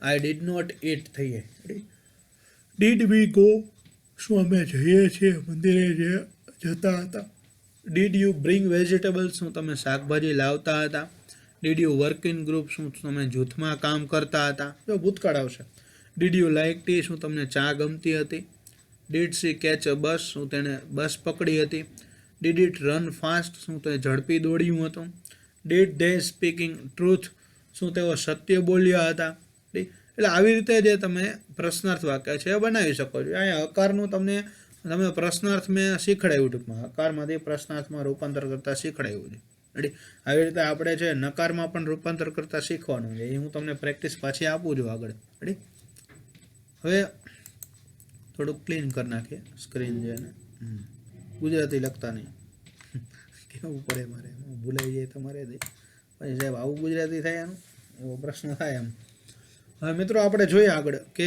આઈ ડીડ નોટ ઈટ થઈ જાય, રેડી. ડીડ વી ગો શું અમે જઈએ છીએ મંદિરે જતા હતા? Did you bring vegetables? શું તમે શાકભાજી લાવતા હતા? Did you work in group? શું તમે જૂથમાં કામ કરતા હતા? જો ભૂતકાળ આવશે. Did you like tea? શું તમને ચા ગમતી હતી? ડીડ સી કેચ અ બસ? શું તેણે બસ પકડી હતી? Did it run fast? શું તે ઝડપી દોડ્યું હતું? Did they speaking truth? શું તેઓ સત્ય બોલ્યા હતા? એટલે આવી રીતે જે તમે પ્રશ્નાર્થ વાક્ય છે એ બનાવી શકો છો. અહીંયા હકારનું તમે પ્રશ્નાર્થ મેં શીખડાવ્યું ટૂંકમાં, હકારમાંથી પ્રશ્નાર્થમાં રૂપાંતર કરતાં શીખડાવ્યું છે. રેડી? આવી રીતે આપણે છે નકારમાં પણ રૂપાંતર કરતાં શીખવાનું છે. એ હું તમને પ્રેક્ટિસ પાછી આપું છું આગળ. રેડી? હવે થોડુંક ક્લીન કરી નાખીએ સ્ક્રીન છે ને. ગુજરાતી લખતા નહીં કેવું પડે મારે, ભૂલાઈ જાય તમારે પછી સાહેબ આવું ગુજરાતી થાય એનું એવો પ્રશ્ન થાય એમ. હવે મિત્રો આપણે જોઈએ આગળ કે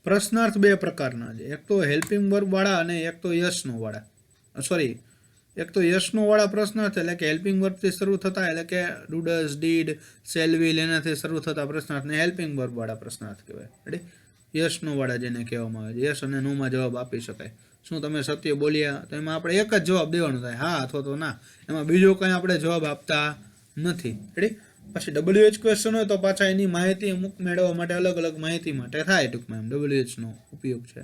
પ્રશ્નાર્થ બે પ્રકારના છે. એક તો હેલ્પિંગ વર્બવાળા અને એક તો યસનો વાળા. સોરી, એક તો યસનો વાળા પ્રશ્નાર્થ એટલે કે હેલ્પિંગ વર્બથી શરૂ થતા, એટલે કે ડુડસ, ડીડ, શેલ, વિલ એનાથી શરૂ થતા પ્રશ્નાર્થને હેલ્પિંગ વર્બવાળા પ્રશ્નાર્થ કહેવાય. રેડી? યસનો વાળા જેને કહેવામાં આવે છે. યસ અને નોમાં જવાબ આપી શકાય. શું તમે સત્ય બોલ્યા? તો એમાં આપણે એક જ જવાબ દેવાનો થાય, હા અથવા તો ના. એમાં બીજો કંઈ આપણે જવાબ આપતા નથી. રેડી? પછી WH ક્વેશ્ચન હોય તો પાછા એની માહિતી અમુક મેળવવા માટે અલગ અલગ માહિતી માટે થાય ટૂંકમાં એમ WHનો ઉપયોગ છે.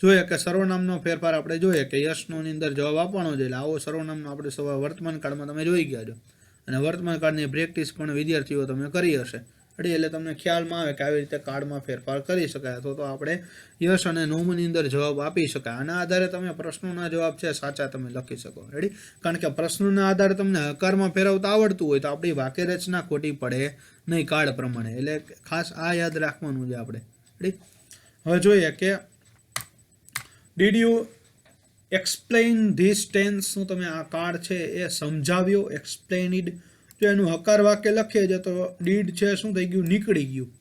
જોઈએ કે સર્વનામનો ફેરફાર આપણે જોઈએ કે યસનોની અંદર જવાબ આપવાનો છે. એટલે આવો સર્વનામનો આપણે વર્તમાન કાળમાં તમે જોઈ ગયા છો અને વર્તમાન કાળની પ્રેક્ટિસ પણ વિદ્યાર્થીઓ તમે કરી હશે. એટલે તમને ખ્યાલમાં આવે કે આવી રીતે કાળમાં ફેરફાર કરી શકાય અથવા તો આપણે યસ અને નોમની અંદર જવાબ આપી શકાય. આના આધારે તમે પ્રશ્નોના જવાબ છે સાચા તમે લખી શકો. રેડી? કારણ કે પ્રશ્નોના આધારે તમને હકારમાં ફેરવતા આવડતું હોય તો આપણી વાક્ય રચના ખોટી પડે નહીં કાળ પ્રમાણે. એટલે ખાસ આ યાદ રાખવાનું છે આપણે. રેડી? હવે જોઈએ કે did you explain this tense? શું તમે આ કાળ છે એ સમજાવ્યો? એક્સપ્લેઇનડ? જો એનું હકાર વાક્ય લખીએ છીએ તો ડીડ છે શું થઈ ગયું? નીકળી ગયું.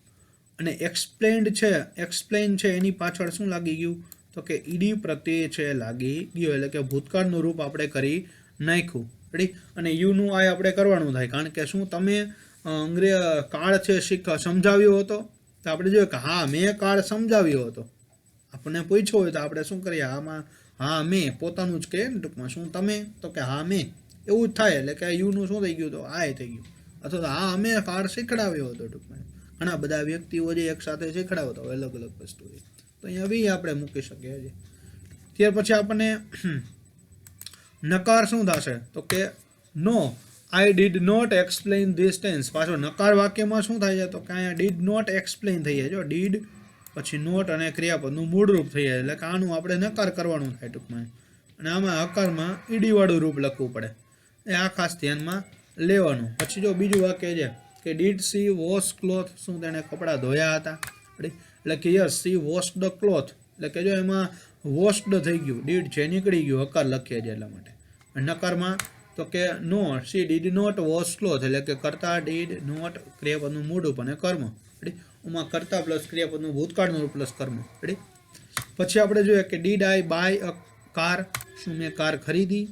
અને એક્સપ્લેન્ડ છે, એક્સપ્લેઇન છે એની પાછળ શું લાગી ગયું? તો કે ઈડી પ્રત્યય છે લાગી ગયો. એટલે કે ભૂતકાળનું રૂપ આપણે કરી નાખ્યું. રેડી? અને યુનું આ આપણે કરવાનું થાય. કારણ કે શું તમે કાળ છે સમજાવ્યો હતો? તો આપણે જોઈએ કે હા મેં કાળ સમજાવ્યો હતો. આપણને પૂછ્યો હોય તો આપણે શું કરીએ? હા મેં પોતાનું જ કહીએ ને ટૂંકમાં. શું તમે? તો કે હા મેં. એવું જ થાય. એટલે કે યુનું શું થઈ ગયું? તો આ થઈ ગયું. અથવા તો હા અમે કાળ શીખડાવ્યો હતો ટૂંકમાં. ઘણા બધા વ્યક્તિઓ જે એક સાથે શીખડાવતા હોય અલગ અલગ વસ્તુ. તો અહીંયા બી આપણે મૂકી શકીએ છીએ. ત્યાર પછી આપણને નકાર શું થશે? તો કે no, I did not explain this tense. પાછો નકાર વાક્યમાં શું થાય છે? તો કે અહીંયા ડીડ નોટ એક્સપ્લેઇન થઈ જાય. જો ડીડ પછી નોટ અને ક્રિયાપદનું મૂળરૂપ થઈ જાય. એટલે કે આનું આપણે નકાર કરવાનું થાય ટૂંકમાં. અને આમાં હકારમાં ઈડીવાળું રૂપ લખવું પડે. એ આ ખાસ ધ્યાનમાં લેવાનું. પછી જો બીજું વાક્ય છે કે ડીડ સી વોશ ક્લોથ? શું તેણે કપડાં ધોયા હતા? એટલે કે yes she wash the cloth. એટલે કે જો એમાં વોશ્ડ થઈ ગયું, ડીડ છે નીકળી ગયું, હકાર લખીએ છીએ એટલા માટે. નકારમાં તો કે no, she did not wash cloth. એટલે કે કરતા, ડીડ નોટ ક્રિયાપદનું મૂળરૂપ અને કર્મ. એમાં કરતા પ્લસ ક્રિયાપદનું ભૂતકાળનું રૂપ પ્લસ કર્મ. પછી આપણે જોઈએ કે did I buy a car? શું મેં કાર ખરીદી?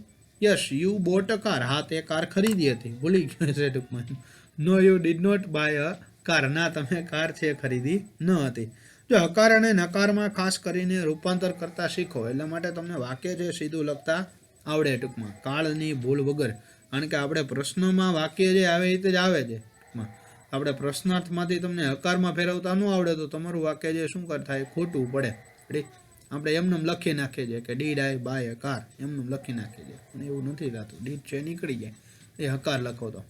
Yes you bought a car. હા તે કાર ખરીદી હતી. ભૂલી ગયો છે ટૂંકમાં. No you did not buy a car. ના તમે કાર છે ખરીદી ન હતી. જો હકાર અને નકારમાં ખાસ કરીને રૂપાંતર કરતા શીખો. એટલા માટે તમને વાક્ય છે સીધું લખતા આવડે ટૂંકમાં કાળની ભૂલ વગર. કારણ કે આપણે પ્રશ્નમાં વાક્ય જે આવે એ રીતે જ આવે છે ટૂંકમાં. આપણે પ્રશ્નાર્થમાંથી તમને હકારમાં ફેરવતા ન આવડે તો તમારું વાક્ય જે શું થાય ખોટું પડે. આપણે એમનેમ લખી નાખીએ છીએ કે did I buy a car, એમનેમ લખી નાખીએ છીએ. અને એવું નથી થતું. ડીડ છે નીકળી જાય એ હકાર લખો તો.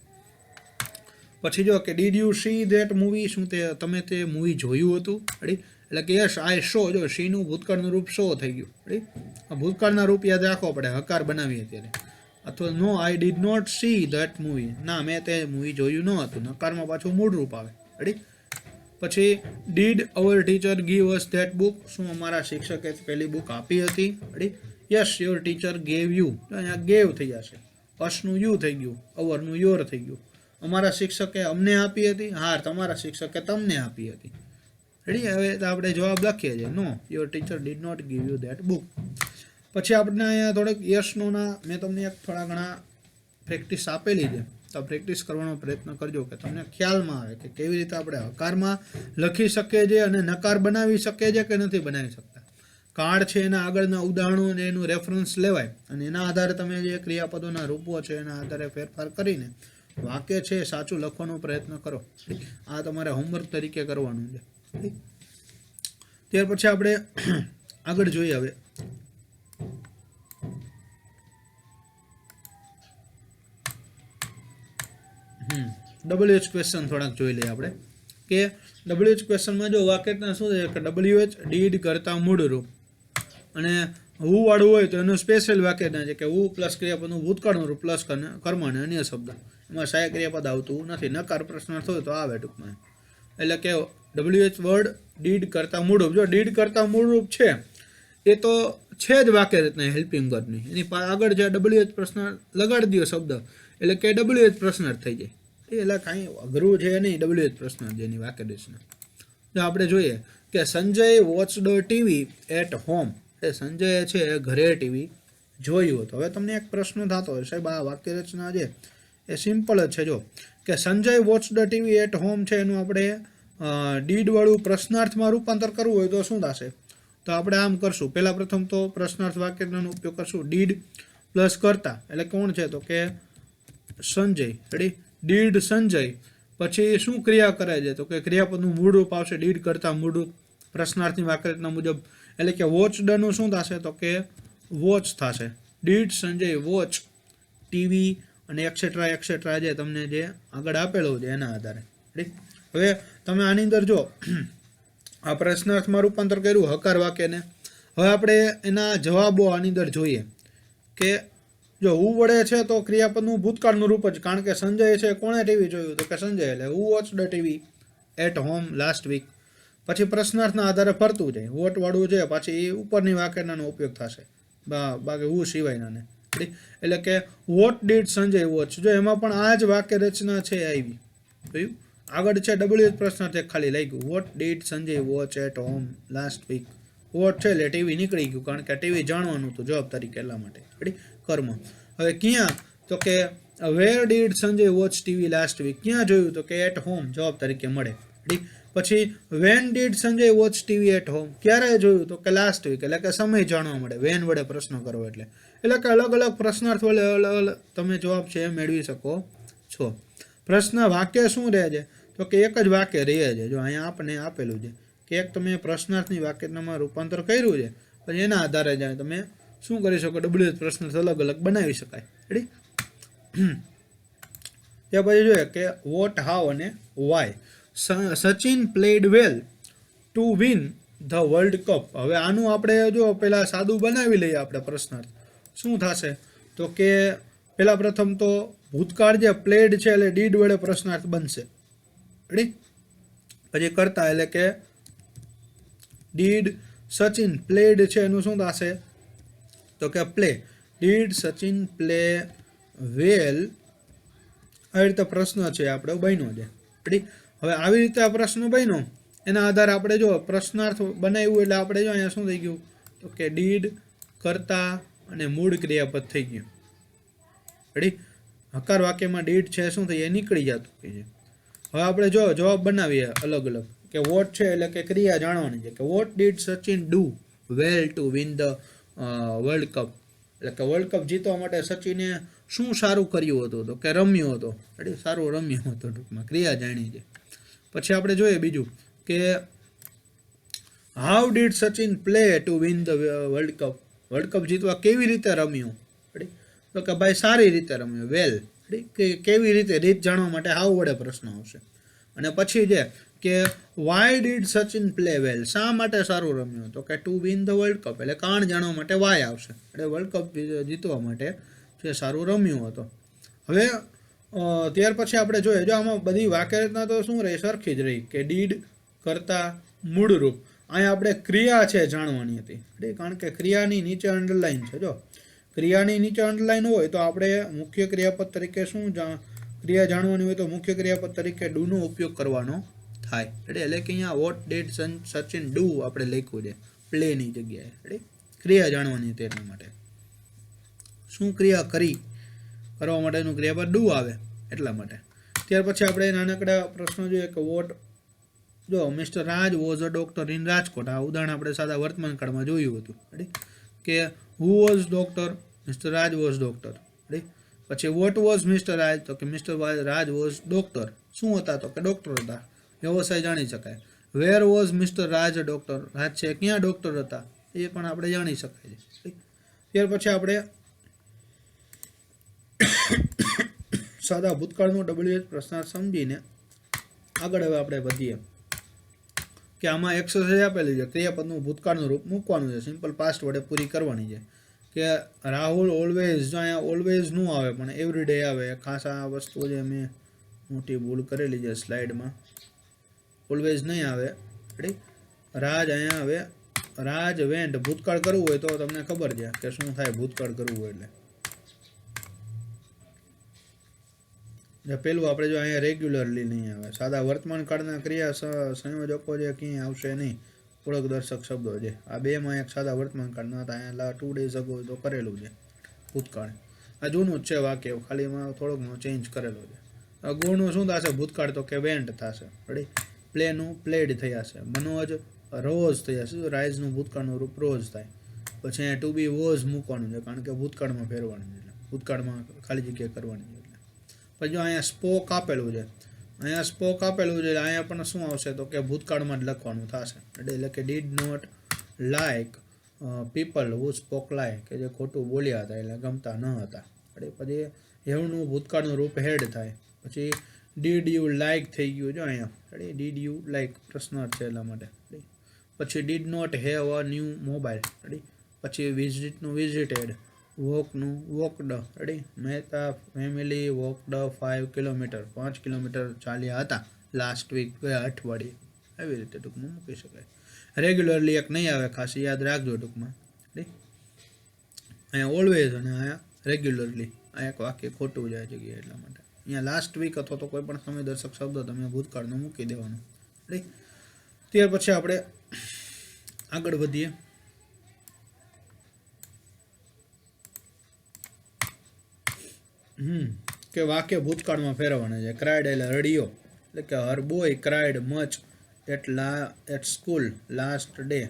પછી જો કે did you C that movie? શું તમે તે મૂવી જોયું હતું? એટલે કે યસ આઈ શો. જો સીનું ભૂતકાળનું રૂપ શો થઈ ગયું. આ ભૂતકાળના રૂપ યાદ રાખવો પડે હકાર બનાવીએ ત્યારે. અથવા no I did not see that movie. ના મેં તે મૂવી જોયું ન હતું. નકારમાં પાછું મૂળ રૂપ આવે. પછી did our teacher give us that book? શું અમારા શિક્ષકે પેલી બુક આપી હતી? Yes your teacher gave you. અહીંયા ગેવ થઈ જશે. અસનું યુ થઈ ગયું, અવરનું યોર થઈ ગયું. અમારા શિક્ષકે અમને આપી હતી? હા તમારા શિક્ષકે તમને આપી હતી. હવે આપણે જવાબ લખીએ છીએ no your teacher did not give you that book. પછી આપણે અહીંયા થોડોક યસનોના મેં તમને થોડા ઘણા પ્રેક્ટિસ આપેલી છે. તો પ્રેક્ટિસ કરવાનો પ્રયત્ન કરજો કે તમને ખ્યાલમાં આવે કે કેવી રીતે આપણે હકારમાં લખી શકીએ છીએ અને નકાર બનાવી શકીએ છીએ કે નથી બનાવી શકતા. કાર્ડ છે એના આગળના ઉદાહરણો અને એનું રેફરન્સ લેવાય અને એના આધારે તમે જે ક્રિયાપદોના રૂપો છે એના આધારે ફેરફાર કરીને વાક્ય છે એ સાચું લખવાનો પ્રયત્ન કરો. આ તમારે હોમવર્ક તરીકે કરવાનું છે. ત્યાર પછી આપણે આગળ જોઈએ હવે WH ક્વેશ્ચન થોડાક જોઈ લઈએ આપણે કે WH ક્વેશ્ચનમાં જો વાક્યના શું છે કે WH ડીડ કરતા મૂળરૂપ અને હુ વાળું હોય તો એનું સ્પેશિયલ વાક્યના છે કે હુ પ્લસ ક્રિયાપદનું ભૂતકાળનું રૂપ પ્લસ કર્મ અને અન્ય શબ્દ, એમાં સહાય ક્રિયાપદ આવતું નથી. નકાર પ્રશ્નાર્થ હોય તો આવે ટૂંકમાં. એટલે કે WH વર્ડ ડીડ કરતા મૂળરૂપ, જો ડીડ કરતા મૂળરૂપ છે એ તો છે જ વાક્ય રીતના હેલ્પિંગ વર્બની, એની આગળ જે WH પ્રશ્ન લગાડી દો શબ્દ એટલે કે WH પ્રશ્નાર્થ થઈ જાય. એટલે કાંઈ અઘરું છે નહીં WH પ્રશ્નાર્થ જેની વાક્ય રચના. જો આપણે જોઈએ કે સંજય વોચ્ડ ટીવી એટ હોમ, એ સંજયે છે ઘરે ટીવી જોયું હતું. હવે તમને એક પ્રશ્ન થતો હોય સાહેબ આ વાક્ય રચના છે એ સિમ્પલ જ છે. જો કે સંજય વોચ્ડ ટીવી એટ હોમ છે એનું આપણે ડીડ વાળું પ્રશ્નાર્થમાં રૂપાંતર કરવું હોય તો શું થશે? તો આપણે આમ કરશું, પહેલા પ્રથમ તો પ્રશ્નાર્થ વાક્યનો ઉપયોગ કરશું. ડીડ પ્લસ કરતા એટલે કોણ છે તો કે સંજય. Ready, did Sanjay. પછી શું ક્રિયા કરે છે તો કે ક્રિયાપદનું મૂળ રૂપ આવશે ડીડ કરતા મૂળ રૂપ પ્રશ્નાર્થની વાક્યરચના મુજબ. એટલે કે વોચડનું શું થશે તો કે વોચ થશે. ડીડ સંજય વોચ ટીવી અને એક્સેટ્રા જે તમને જે આગળ આપેલું છે એના આધારે. હવે તમે આની અંદર જો આ પ્રશ્નાર્થમાં રૂપાંતર કર્યું હકાર વાક્યને. હવે આપણે એના જવાબો આની અંદર જોઈએ કે જો હુ વડે છે તો ક્રિયાપદનું ભૂતકાળનું રૂપ જ, કારણ કે સંજય છે કોણે ટીવી જોયું તો કે સંજય, એટલે who watched TV at home last week. પછી પ્રશ્નાર્થના આધારે ફરતું જાય, વોટ વાળું છે પાછી એ ઉપરની વાક્યનાનો ઉપયોગ થશે બાકી હું સિવાયનાને. એટલે કે વોટ ડીડ સંજય વોચ, જો એમાં પણ આ જ વાક્ય રચના છે આવી. જોયું આગળ છે WH પ્રશ્નાર્થ એક ખાલી લઈ ગયું. What did Sanjay watch at home last week. What છે એટલે ટીવી નીકળી ગયું, કારણ કે ટીવી જાણવાનું હતું જવાબ તરીકે, એટલા માટે. કર્મ. હવે ક્યાં તો કે where did Sanjay watch TV last week, ક્યાં જોયું તો કે એટ હોમ જવાબ તરીકે મળે. પછી when did Sanjay watch TV at home, ક્યારે જોયું તો કે લાસ્ટ વીક, એટલે કે સમય જાણવા મળે. વેન વડે પ્રશ્ન કરો એટલે કે અલગ અલગ પ્રશ્નાર્થ વડે અલગ તમે જવાબ છે એ મેળવી શકો છો. પ્રશ્ન વાક્ય શું રહે છે તો કે એક જ વાક્ય રહે છે. જો અહીંયા આપણે આપેલું છે કે એક તમે પ્રશ્નાર્થની વાક્યનામાં રૂપાંતર કર્યું છે, પછી એના આધારે જાય તમે શું કરી શકો WH પ્રશ્નાર્થ અલગ અલગ બનાવી શકાય. રેડી. ત્યાં પછી જોઈએ કે વોટ, હાઉ અને why. Sachin played well to win the world cup. હવે આનું આપણે જો પહેલાં સાદું બનાવી લઈએ આપણે પ્રશ્નાર્થ, શું થશે તો કે પહેલાં પ્રથમ તો ભૂતકાળ જે પ્લેડ છે એટલે ડીડ વડે પ્રશ્નાર્થ બનશે. રેડી. પછી કરતા એટલે કે ડીડ સચિન પ્લેડ છે એનું શું થશે તો કે પ્લે. ડીડ સચિન પ્લે વેલ. આવી રીતે પ્રશ્ન છે આપણે બન્યો છે. રેડી. હવે આવી રીતે આ પ્રશ્ન બન્યો એના આધારે આપણે જો પ્રશ્નાર્થ બનાવ્યું એટલે આપણે જો અહીંયા શું થઈ ગયું તો કે ડીડ કરતા અને મૂળ ક્રિયાપદ થઈ ગયું. રેડી. હકાર વાક્યમાં ડીડ છે શું થઈ જાય નીકળી જતું હોય છે. હવે આપણે જો જવાબ બનાવીએ અલગ અલગ કે વોટ છે એટલે કે ક્રિયા જાણવાની છે કે what did Sachin do well to win the world cup, એટલે કે વર્લ્ડ કપ જીતવા માટે સચિને શું સારું કર્યું હતું તો કે રમ્યો હતો. રેડી. સારું રમ્યો હતો ટૂંકમાં ક્રિયા જાણી છે. પછી આપણે જોઈએ બીજું કે how did Sachin play two win the world cup, world cup જીતવા કેવી રીતે રમ્યો. તો કે ભાઈ સારી રીતે રમ્યો વેલ. કે કેવી રીતે રીત જાણવા માટે હાઉ વડે પ્રશ્ન આવશે. અને પછી છે કે વાય ડીડ સચિન પ્લે વેલ, શા માટે સારું રમ્યું તો કે two win the world cup, એટલે કારણ જાણવા માટે વાય આવશે. એટલે વર્લ્ડ કપ જીતવા માટે જે સારું રમ્યું હતો. હવે ત્યાર પછી આપણે જોઈએ જો આમાં બધી વાક્યરચના તો શું રહી સરખી જ રહી કે ડીડ કરતા મૂળ રૂપ. અહીંયા આપણે ક્રિયા છે જાણવાની હતી. કારણ કે ક્રિયાની નીચે અંડરલાઈન છે. જો ક્રિયાની નીચે અંડરલાઈન હોય તો આપણે મુખ્ય ક્રિયાપદ તરીકે શું ક્રિયા જાણવાની હોય તો મુખ્ય ક્રિયાપદ તરીકે ડુનો ઉપયોગ કરવાનો થાય. એટલે કે અહીંયા વોટ ડીડ સચિન ડુ આપણે લખ્યું છે પ્લેની જગ્યાએ. ક્રિયા જાણવાની તેના માટે શું ક્રિયા કરવા માટેનું ક્રિયાપદ ડુ આવે એટલા માટે. ત્યાર પછી આપણે નાનકડા પ્રશ્નો જોઈએ કે વોટ જો mister Raj was a doctor in Rajkot. આ ઉદાહરણ આપણે સાદા વર્તમાન કાળમાં જોયું હતું. રેડી કે who was doctor, mister Raj was doctor. Ready પછી વોટ વોઝ મિસ્ટર રાજ, તો કે મિસ્ટર રાજ વોઝ ડોક્ટર. શું હતા, તો કે ડોક્ટર હતા. વ્યવસાય જાણી શકાય. Where was mister Raj doctor, Raj છે ક્યાં ડોક્ટર હતા એ પણ આપણે જાણી શકાય છે. ત્યાર પછી આપણે સાદા ભૂતકાળનું WH પ્રશ્ન સમજીને આગળ હવે આપણે વધીએ કે આમાં એક્સરસાઇઝ આપેલી છે. ક્રિયાપદનું ભૂતકાળનું રૂપ મૂકવાનું છે, સિમ્પલ પાસ્ટ વડે પૂરી કરવાની છે. કે રાહુલ ઓલવેઝ, જો અહીંયા ઓલવેઝ નું આવે પણ એવરીડે આવે. ખાસ આ વસ્તુ જે મેં મોટી ભૂલ કરેલી છે સ્લાઇડમાં, ઓલવેઝ નહીં આવે. રેડી રાજ અહીંયા આવે, રાજ વેન્ટ. ભૂતકાળ કરવું હોય તો તમને ખબર છે કે શું થાય ભૂતકાળ કરવું હોય એટલે. પેલું આપણે જો અહીંયા રેગ્યુલરલી નહીં આવે. સાદા વર્તમાન કાળના ક્રિયા સંયોજકો જે ક્યાંય આવશે નહીં. ઓળખ દર્શક શબ્દો છે આ બેમાં એક સાદા વર્તમાન કાળના હતા. અહીંયા 2 days અગો તો કરેલું છે ભૂતકાળ. આ જૂનું જ છે વાક્ય, ખાલી એમાં થોડોક ચેન્જ કરેલો છે. ગુણનું શું થશે ભૂતકાળ, તો કે વેન્ટ થશે. રેડી પ્લેનું પ્લેડ થયા છે. મનોજ રોઝ થયા છે. રાઇઝનું ભૂતકાળનું રૂપ રોઝ થાય. પછી અહીંયા ટુ બી વોઝ મૂકવાનું છે કારણ કે ભૂતકાળમાં ફેરવાનું છે, ભૂતકાળમાં ખાલી જગ્યા કરવાની છે. પછી જો અહીંયા સ્પોક આપેલું છે, અહીંયા સ્પોક આપેલું છે અહીંયા પણ શું આવશે, તો કે ભૂતકાળમાં જ લખવાનું થશે. એટલે કે did not like people who spoke lie, કે જે ખોટું બોલ્યા હતા એટલે ગમતા ન હતા. પછી હેવનું ભૂતકાળનું રૂપ હેડ થાય. પછી ડીડ યુ લાઇક થઈ ગયું જો અહીંયા. ડીડ યુ લાઇક પ્રશ્નાર્થ છે એટલા માટે. પછી did not have a new mobile. Ready પછી વિઝિટનું વિઝિટેડ, વોકનું walked. Ready Mehta family walked 5 kilometer, 5 kilometer ચાલ્યા હતા લાસ્ટ વીક, ગયા અઠવાડિયે. આવી રીતે ટૂંકમાં મૂકી શકાય. રેગ્યુલરલી એક નહીં આવે, ખાસ યાદ રાખજો ટૂંકમાં. રેડી અહીંયા ઓલવેઝ અને અહીંયા રેગ્યુલરલી, આ એક વાક્ય ખોટું જાય જગ્યાએ એટલા માટે. અહીંયા લાસ્ટ વીક અથવા તો કોઈ પણ સમય દર્શક શબ્દ તમે ભૂતકાળનું મૂકી દેવાનું. રાઈટ ત્યાર પછી આપણે આગળ વધીએ. કે વાક્ય ભૂતકાળમાં ફેરવવાના છે. ક્રાઇડ એટલે રડ્યો, એટલે કે her boy cried much at school last day.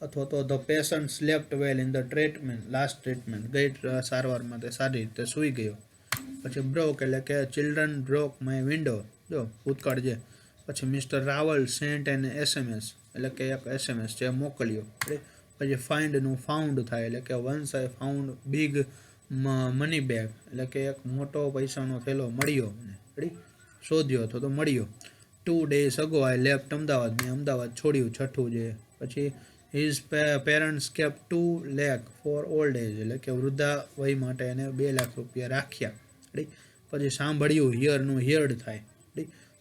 અથવા તો the patient slept well in the treatment, last treatment, ગઈ સારવારમાં તે સારી રીતે સૂઈ ગયો. પછી બ્રોક એટલે કે ચિલ્ડ્રન બ્રોક માય વિન્ડો, જો ભૂતકાળ છે. પછી mister Rawal sent an SMS, એટલે કે એક SMS છે મોકલ્યો. પછી ફાઇન્ડનું ફાઉન્ડ થાય, એટલે કે once I found big money bag, એટલે કે એક મોટો પૈસાનો થેલો મળ્યો મને. શોધ્યો હતો તો મળ્યો. 2 days ago I left Ahmedabad, મેં અમદાવાદ છોડ્યું. છઠ્ઠું છે. પછી his parents kept 2 lakh for old age, એટલે કે વૃદ્ધા વય માટે એને 2 લાખ રૂપિયા રાખ્યા. પછી સાંભળ્યું, હિયરનું હિયર્ડ થાય.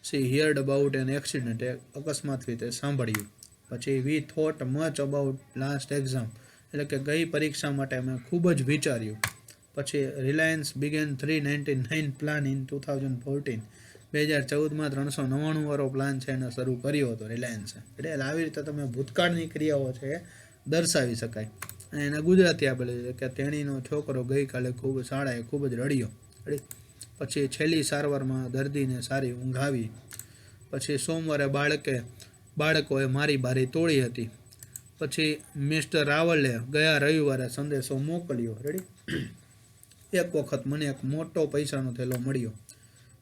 C heard about an accident, અકસ્માત રીતે સાંભળ્યું. પછી we thought much about last exam, એટલે કે ગઈ પરીક્ષા માટે મેં ખૂબ જ વિચાર્યું. પછી રિલાયન્સ બિગેન 399 પ્લાન ઇન 2014, 2014માં 399 વાળો પ્લાન છે એને શરૂ કર્યો હતો રિલાયન્સે. એટલે આવી રીતે તમે ભૂતકાળની ક્રિયાઓ છે એ દર્શાવી શકાય. અને એને ગુજરાતી આપેલું છે કે તેણીનો છોકરો ગઈકાલે શાળાએ ખૂબ જ રડ્યો. પછી છેલ્લી સારવારમાં દર્દીને સારી ઊંઘ આવી. પછી સોમવારે બાળકોએ મારી બારી તોડી હતી. પછી મિસ્ટર રાવલે ગયા રવિવારે સંદેશો મોકલ્યો. રેડી એક વખત મને એક મોટો પૈસાનો થેલો મળ્યો.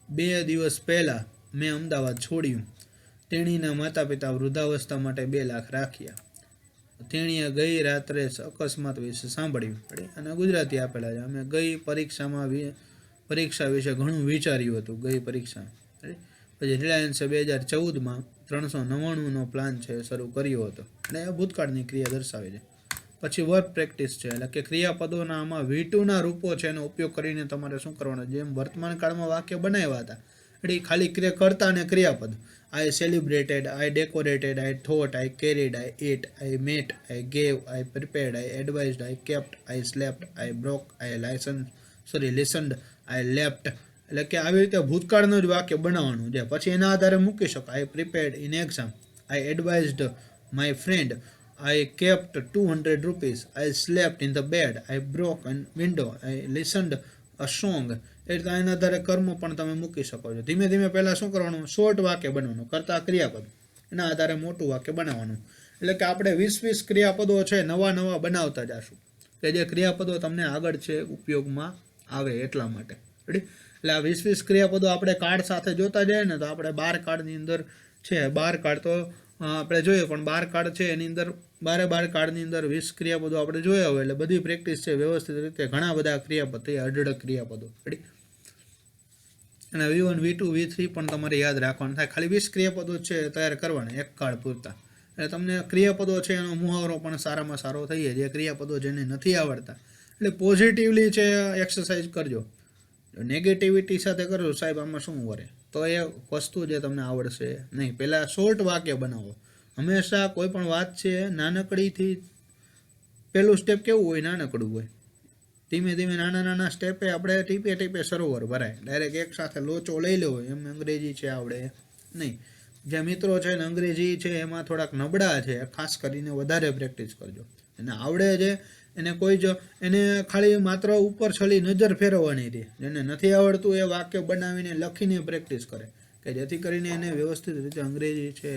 2 દિવસ પહેલાં મેં અમદાવાદ છોડ્યું. તેણીના માતા પિતા વૃદ્ધાવસ્થા માટે 2 લાખ રાખ્યા. તેણીએ ગઈ રાત્રે અકસ્માત વિશે સાંભળ્યું. અને ગુજરાતી આપેલા છે. અમે ગઈ પરીક્ષા વિશે ઘણું વિચાર્યું હતું. ગઈ પરીક્ષા. પછી રિલાયન્સે 2014માં 399નો પ્લાન છે શરૂ કર્યો હતો. અને એ ભૂતકાળની ક્રિયા દર્શાવે છે. પછી વર્ક પ્રેક્ટિસ છે, એટલે કે ક્રિયાપદોના આમાં V2ના રૂપો છે એનો ઉપયોગ કરીને તમારે શું કરવાનું, જેમ વર્તમાન કાળમાં વાક્ય બનાવ્યા હતા એટલે ખાલી ક્રિયા કરતા અને ક્રિયાપદ. I celebrated, I decorated, I thought, I carried, I ate, I met, I gave, I prepared, I advised, I kept, I slept, I broke, I listened, I left. એટલે કે આવી રીતે ભૂતકાળનું જ વાક્ય બનાવવાનું છે. પછી એના આધારે મૂકી શકો. I prepared in exam, I advised my friend, I kept 200 rupees, I slept in the bed, I broke a window, I listened a song, એટલે એના આધારે કર્મ પણ તમે મૂકી શકો છો. ધીમે ધીમે પહેલાં શું કરવાનું, શોર્ટ વાક્ય બનવાનું, કરતા ક્રિયાપદ, એના આધારે મોટું વાક્ય બનાવવાનું. એટલે કે આપણે 20 ક્રિયાપદો છે નવા બનાવતા જશું, કે જે ક્રિયાપદો તમને આગળ છે ઉપયોગમાં આવે એટલા માટે. રેડી? એટલે આ 20 ક્રિયાપદો આપણે કાર્ડ સાથે જોતા જઈએ ને તો આપણે 12 કાર્ડની અંદર છે, 12 કાર્ડ તો આપણે જોઈએ, પણ 12 કાર્ડ છે એની અંદર 12 કાર્ડની અંદર 20 ક્રિયાપદો આપણે જોયા હોય, એટલે બધી પ્રેક્ટિસ છે વ્યવસ્થિત રીતે ઘણા બધા ક્રિયાપદ, અઢળક ક્રિયાપદો. રેડી? અને V1 V2 V3 પણ તમારે યાદ રાખવાનું થાય. ખાલી 20 ક્રિયાપદો છે તૈયાર કરવાના એક કાર્ડ પૂરતા, એટલે તમને ક્રિયાપદો છે એનો મુહાવરો પણ સારામાં સારો થઈ જાય. જે ક્રિયાપદો જેને નથી આવડતા, એટલે પોઝિટિવલી છે એક્સરસાઇઝ કરજો. નેગેટિવિટી સાથે કરજો સાહેબ આમાં શું વરે, તો એ વસ્તુ જે તમને આવડશે નહીં. પહેલાં શોર્ટ વાક્ય બનાવો. હંમેશા કોઈ પણ વાત છે નાનકડીથી પહેલું સ્ટેપ કેવું હોય, નાનકડું હોય. ધીમે ધીમે નાના સ્ટેપે આપણે ટીપે સરોવર ભરાય. ડાયરેક્ટ એક સાથે લોચો લઈ લેવો એમ અંગ્રેજી છે આવડે નહીં. જે મિત્રો છે ને અંગ્રેજી છે એમાં થોડાક નબળા છે, ખાસ કરીને વધારે પ્રેક્ટિસ કરજો. એને આવડે છે એને કોઈ જ એને ખાલી માત્ર ઉપર છલી નજર ફેરવવાની રહે. જેને નથી આવડતું એ વાક્ય બનાવીને લખીને પ્રેક્ટિસ કરે, કે જેથી કરીને એને વ્યવસ્થિત રીતે અંગ્રેજી છે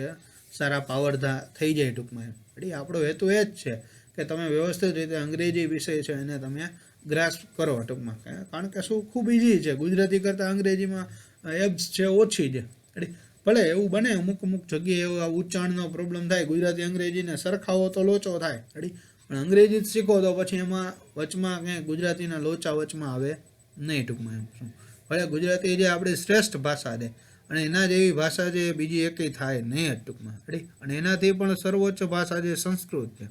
સારા પાવરધા થઈ જાય ટૂંકમાં. એમ આપણો હેતુ એ જ છે કે તમે વ્યવસ્થિત રીતે અંગ્રેજી વિષય છે એને તમે ગ્રાસ્પ કરો ટૂંકમાં. કારણ કે શું ખૂબ ઇઝી છે, ગુજરાતી કરતાં અંગ્રેજીમાં એબ્સ છે ઓછી છે. ભલે એવું બને અમુક જગ્યાએ એવો ઉચ્ચારણનો પ્રોબ્લેમ થાય, ગુજરાતી અંગ્રેજીને સરખાવો તો લોચો થાય. પણ અંગ્રેજી જ શીખો તો પછી એમાં વચમાં ક્યાંય ગુજરાતીના લોચા વચમાં આવે નહીં ટૂંકમાં. એમ શું ભલે ગુજરાતી જે આપણી શ્રેષ્ઠ ભાષા છે, અને એના જેવી ભાષા જે બીજી એકેય થાય નહીં જ ટૂંકમાં. અને એનાથી પણ સર્વોચ્ચ ભાષા જે સંસ્કૃત છે.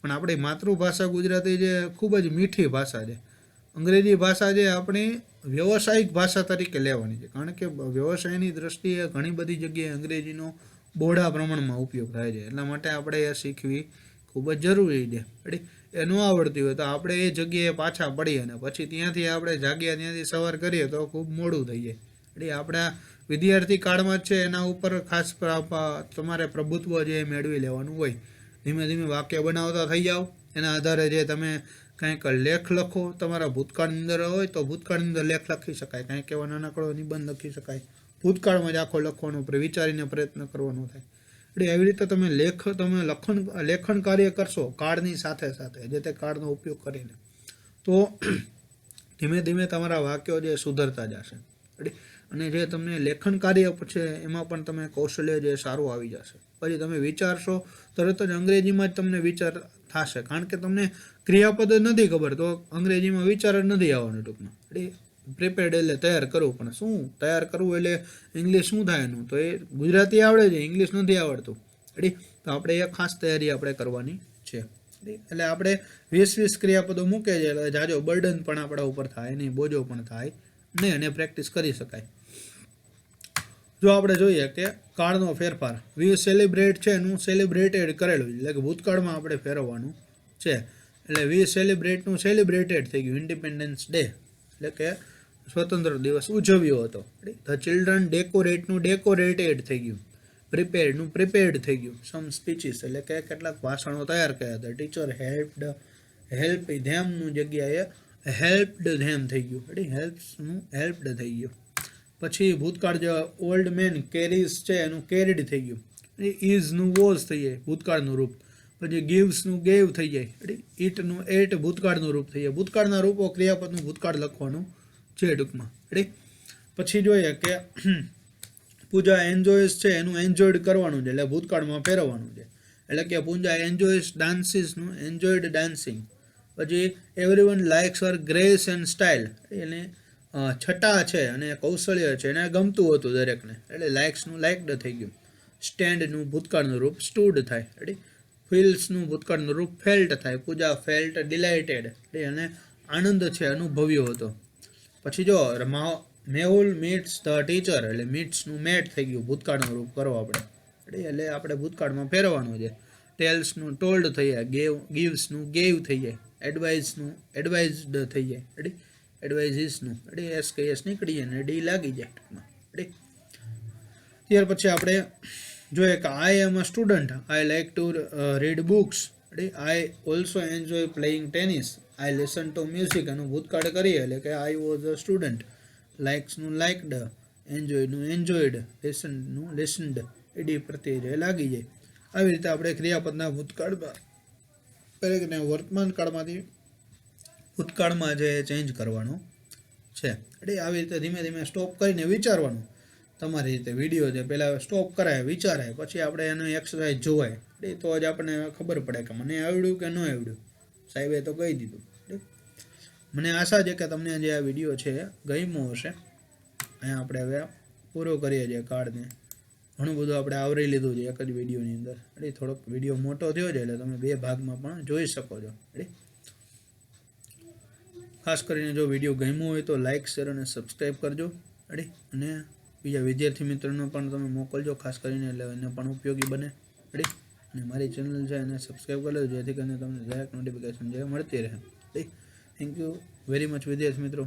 પણ આપણી માતૃભાષા ગુજરાતી જે ખૂબ જ મીઠી ભાષા છે. અંગ્રેજી ભાષા જે આપણી વ્યવસાયિક ભાષા તરીકે લેવાની છે, કારણ કે વ્યવસાયની દ્રષ્ટિએ ઘણી બધી જગ્યાએ અંગ્રેજીનો બહોળા પ્રમાણમાં ઉપયોગ થાય છે. એટલા માટે આપણે એ શીખવી ખૂબ જ જરૂરી છે. એ ન આવડતી હોય તો આપણે એ જગ્યાએ પાછા પડીએ અને પછી ત્યાંથી આપણે જાગ્યા ત્યાંથી સવાર કરીએ તો ખૂબ મોડું થઈ જાય. આપણા વિદ્યાર્થી કાળમાં જ છે એના ઉપર ખાસ તમારે પ્રભુત્વ જે મેળવી લેવાનું હોય. ધીમે ધીમે વાક્ય બનાવતા થઈ જાઓ. એના આધારે જે તમે કંઈક લેખ લખો, તમારા ભૂતકાળની અંદર હોય તો ભૂતકાળની અંદર લેખ લખી શકાય, કંઈક એવા નાનકડો નિબંધ લખી શકાય. ભૂતકાળમાં જ આખો લખવાનો વિચારીને પ્રયત્ન કરવાનો થાય. એવી રીતે તમે લેખન કાર્ય કરશો કાર્ડની સાથે જે તે કાર્ડનો ઉપયોગ કરીને, તો ધીમે ધીમે તમારા વાક્યો જે સુધરતા જશે. અને જે તમને લેખન કાર્ય છે એમાં પણ તમે કૌશલ્ય જે સારું આવી જશે. પછી તમે વિચારશો તરત જ અંગ્રેજીમાં જ તમને વિચાર થશે, કારણ કે તમને ક્રિયાપદ જ નથી ખબર તો અંગ્રેજીમાં વિચાર જ નથી આવવાનો ટૂંકમાં. પ્રિપેર્ડ એટલે તૈયાર કરવું, પણ શું તૈયાર કરવું એટલે ઇંગ્લિશ શું થાય એનું, તો એ ગુજરાતી આવડે છે, ઇંગ્લિશ નથી આવડતું. તો આપણે એ ખાસ તૈયારી આપણે કરવાની છે. એટલે આપણે 20 ક્રિયાપદો મૂકે છે એટલે જાજો બર્ડન પણ આપણા ઉપર થાય નહીં, બોજો પણ થાય નહીં, અને પ્રેક્ટિસ કરી શકાય. જો આપણે જોઈએ કે કાળનો ફેરફાર, વી સેલિબ્રેટ છે એનું સેલિબ્રેટેડ કરેલું છે, એટલે કે ભૂતકાળમાં આપણે ફેરવવાનું છે. એટલે વી સેલિબ્રેટનું સેલિબ્રેટેડ થઈ ગયું, ઇન્ડિપેન્ડન્સ ડે એટલે કે સ્વતંત્ર દિવસ ઉજવ્યો હતો. ધ ચિલ્ડ્રન ડેકોરેટનું ડેકોરેટેડ થઈ ગયું, પ્રિપેર્ડનું પ્રિપેર્ડ થઈ ગયું. સમ સ્પીચીસ એટલે કે કેટલાક ભાષણો તૈયાર કર્યા હતા. ટીચર હેલ્પ ધેમનું જગ્યાએ હેલ્પડ ધેમ થઈ ગયું, હેલ્પ્સનું હેલ્પડ થઈ ગયું. પછી ભૂતકાળ જે ઓલ્ડ મેન કેરીઝ છે એનું કેરીડ થઈ ગયું, ઇઝનું વોઝ થઈ જાય ભૂતકાળનું રૂપ. પછી ગીવ્સનું ગેવ થઈ જાય, ઇટનું એટ ભૂતકાળનું રૂપ થઈ જાય. ભૂતકાળના રૂપો ક્રિયાપદનું ભૂતકાળ લખવાનું છે ટૂંકમાં. પછી જોઈએ કે પૂજા એન્જોયસ છે એનું એન્જોયડ કરવાનું છે, એટલે ભૂતકાળમાં ફેરવવાનું છે. એટલે કે પૂજા એન્જોયસ ડાન્સીસનું એન્જોયડ ડાન્સિંગ. પછી everyone likes Har grace and style, એને છટા છે અને કૌશલ્ય છે એને ગમતું હતું દરેકને, એટલે લાઇક્સનું લાઇકડ થઈ ગયું. સ્ટેન્ડનું ભૂતકાળનું રૂપ સ્ટૂડ થાય. ફીલ્સનું ભૂતકાળનું રૂપ ફેલ્ટ થાય. પૂજા ફેલ્ટ ડિલાઇટેડ, અને આનંદ છે અનુભવ્યો હતો. પછી જો મેહુલ મીટ્સ ધ ટીચર, એટલે મીટ્સનું મેટ થઈ ગયું, ભૂતકાળનું રૂપ કરો આપણે, એટલે આપણે ભૂતકાળમાં ફેરવવાનું છે. ટેલ્સનું ટોલ્ડ થઈ જાય, ગીવ્સનું ગેવ થઈ જાય, એડવાઇઝનું એડવાઇઝડ થઈ જાય, એડવાઇઝીસનું એસ કે એસ નીકળી જાય ને ડી લાગી જાય ટૂંકમાં. ત્યાર પછી આપણે જોઈએ કે I am a student, I like to read books, I also enjoy playing tennis, I listen to music એનું ભૂતકાળ કરીએ એટલે કે આઈ વોઝ અ સ્ટુડન્ટ, લાઇક્સનું લાઇકડ, એન્જોયનું એન્જોયડ, લેસનનું લેસન્ડ, એડી પ્રત્યય લાગી જાય. આવી રીતે આપણે ક્રિયાપદના ભૂતકાળમાં દરેકને વર્તમાન કાળમાંથી ભૂતકાળમાં જે ચેન્જ કરવાનો છે. એટલે આવી રીતે ધીમે ધીમે સ્ટોપ કરીને વિચારવાનું. તમારી રીતે વિડીયો છે પહેલાં સ્ટોપ કરાય, વિચારાય, પછી આપણે એનું એક્સરસાઇઝ જોવાય. એટલે તો જ આપણને ખબર પડે કે મને આવડ્યું કે ન આવડ્યું. સાહેબે તો કહી દીધું. મને આશા છે કે તમને જે આ વિડીયો છે ગમ્યો હશે. અહીંયા આપણે હવે પૂરો કરીએ છીએ કાર્ડને. ઘણું બધું આપણે આવરી લીધું છે એક જ વિડીયોની અંદર. એટલે થોડોક વિડીયો મોટો થયો છે એટલે તમે 2 ભાગમાં પણ જોઈ શકો છો. એટલે ખાસ કરીને જો વિડીયો ગમ્યો હોય તો લાઇક, શેર અને સબસ્ક્રાઈબ કરજો. અને બીજા વિદ્યાર્થી મિત્રોને પણ તમે મોકલજો ખાસ કરીને, એટલે એને પણ ઉપયોગી બને. અને મારી ચેનલ છે એને સબસ્ક્રાઈબ કરી લેજો જેથી કરીને તમને દરેક નોટિફિકેશન જે મળતી રહે. થેન્ક યુ વેરી મચ વિદ્યાર્થી મિત્રો.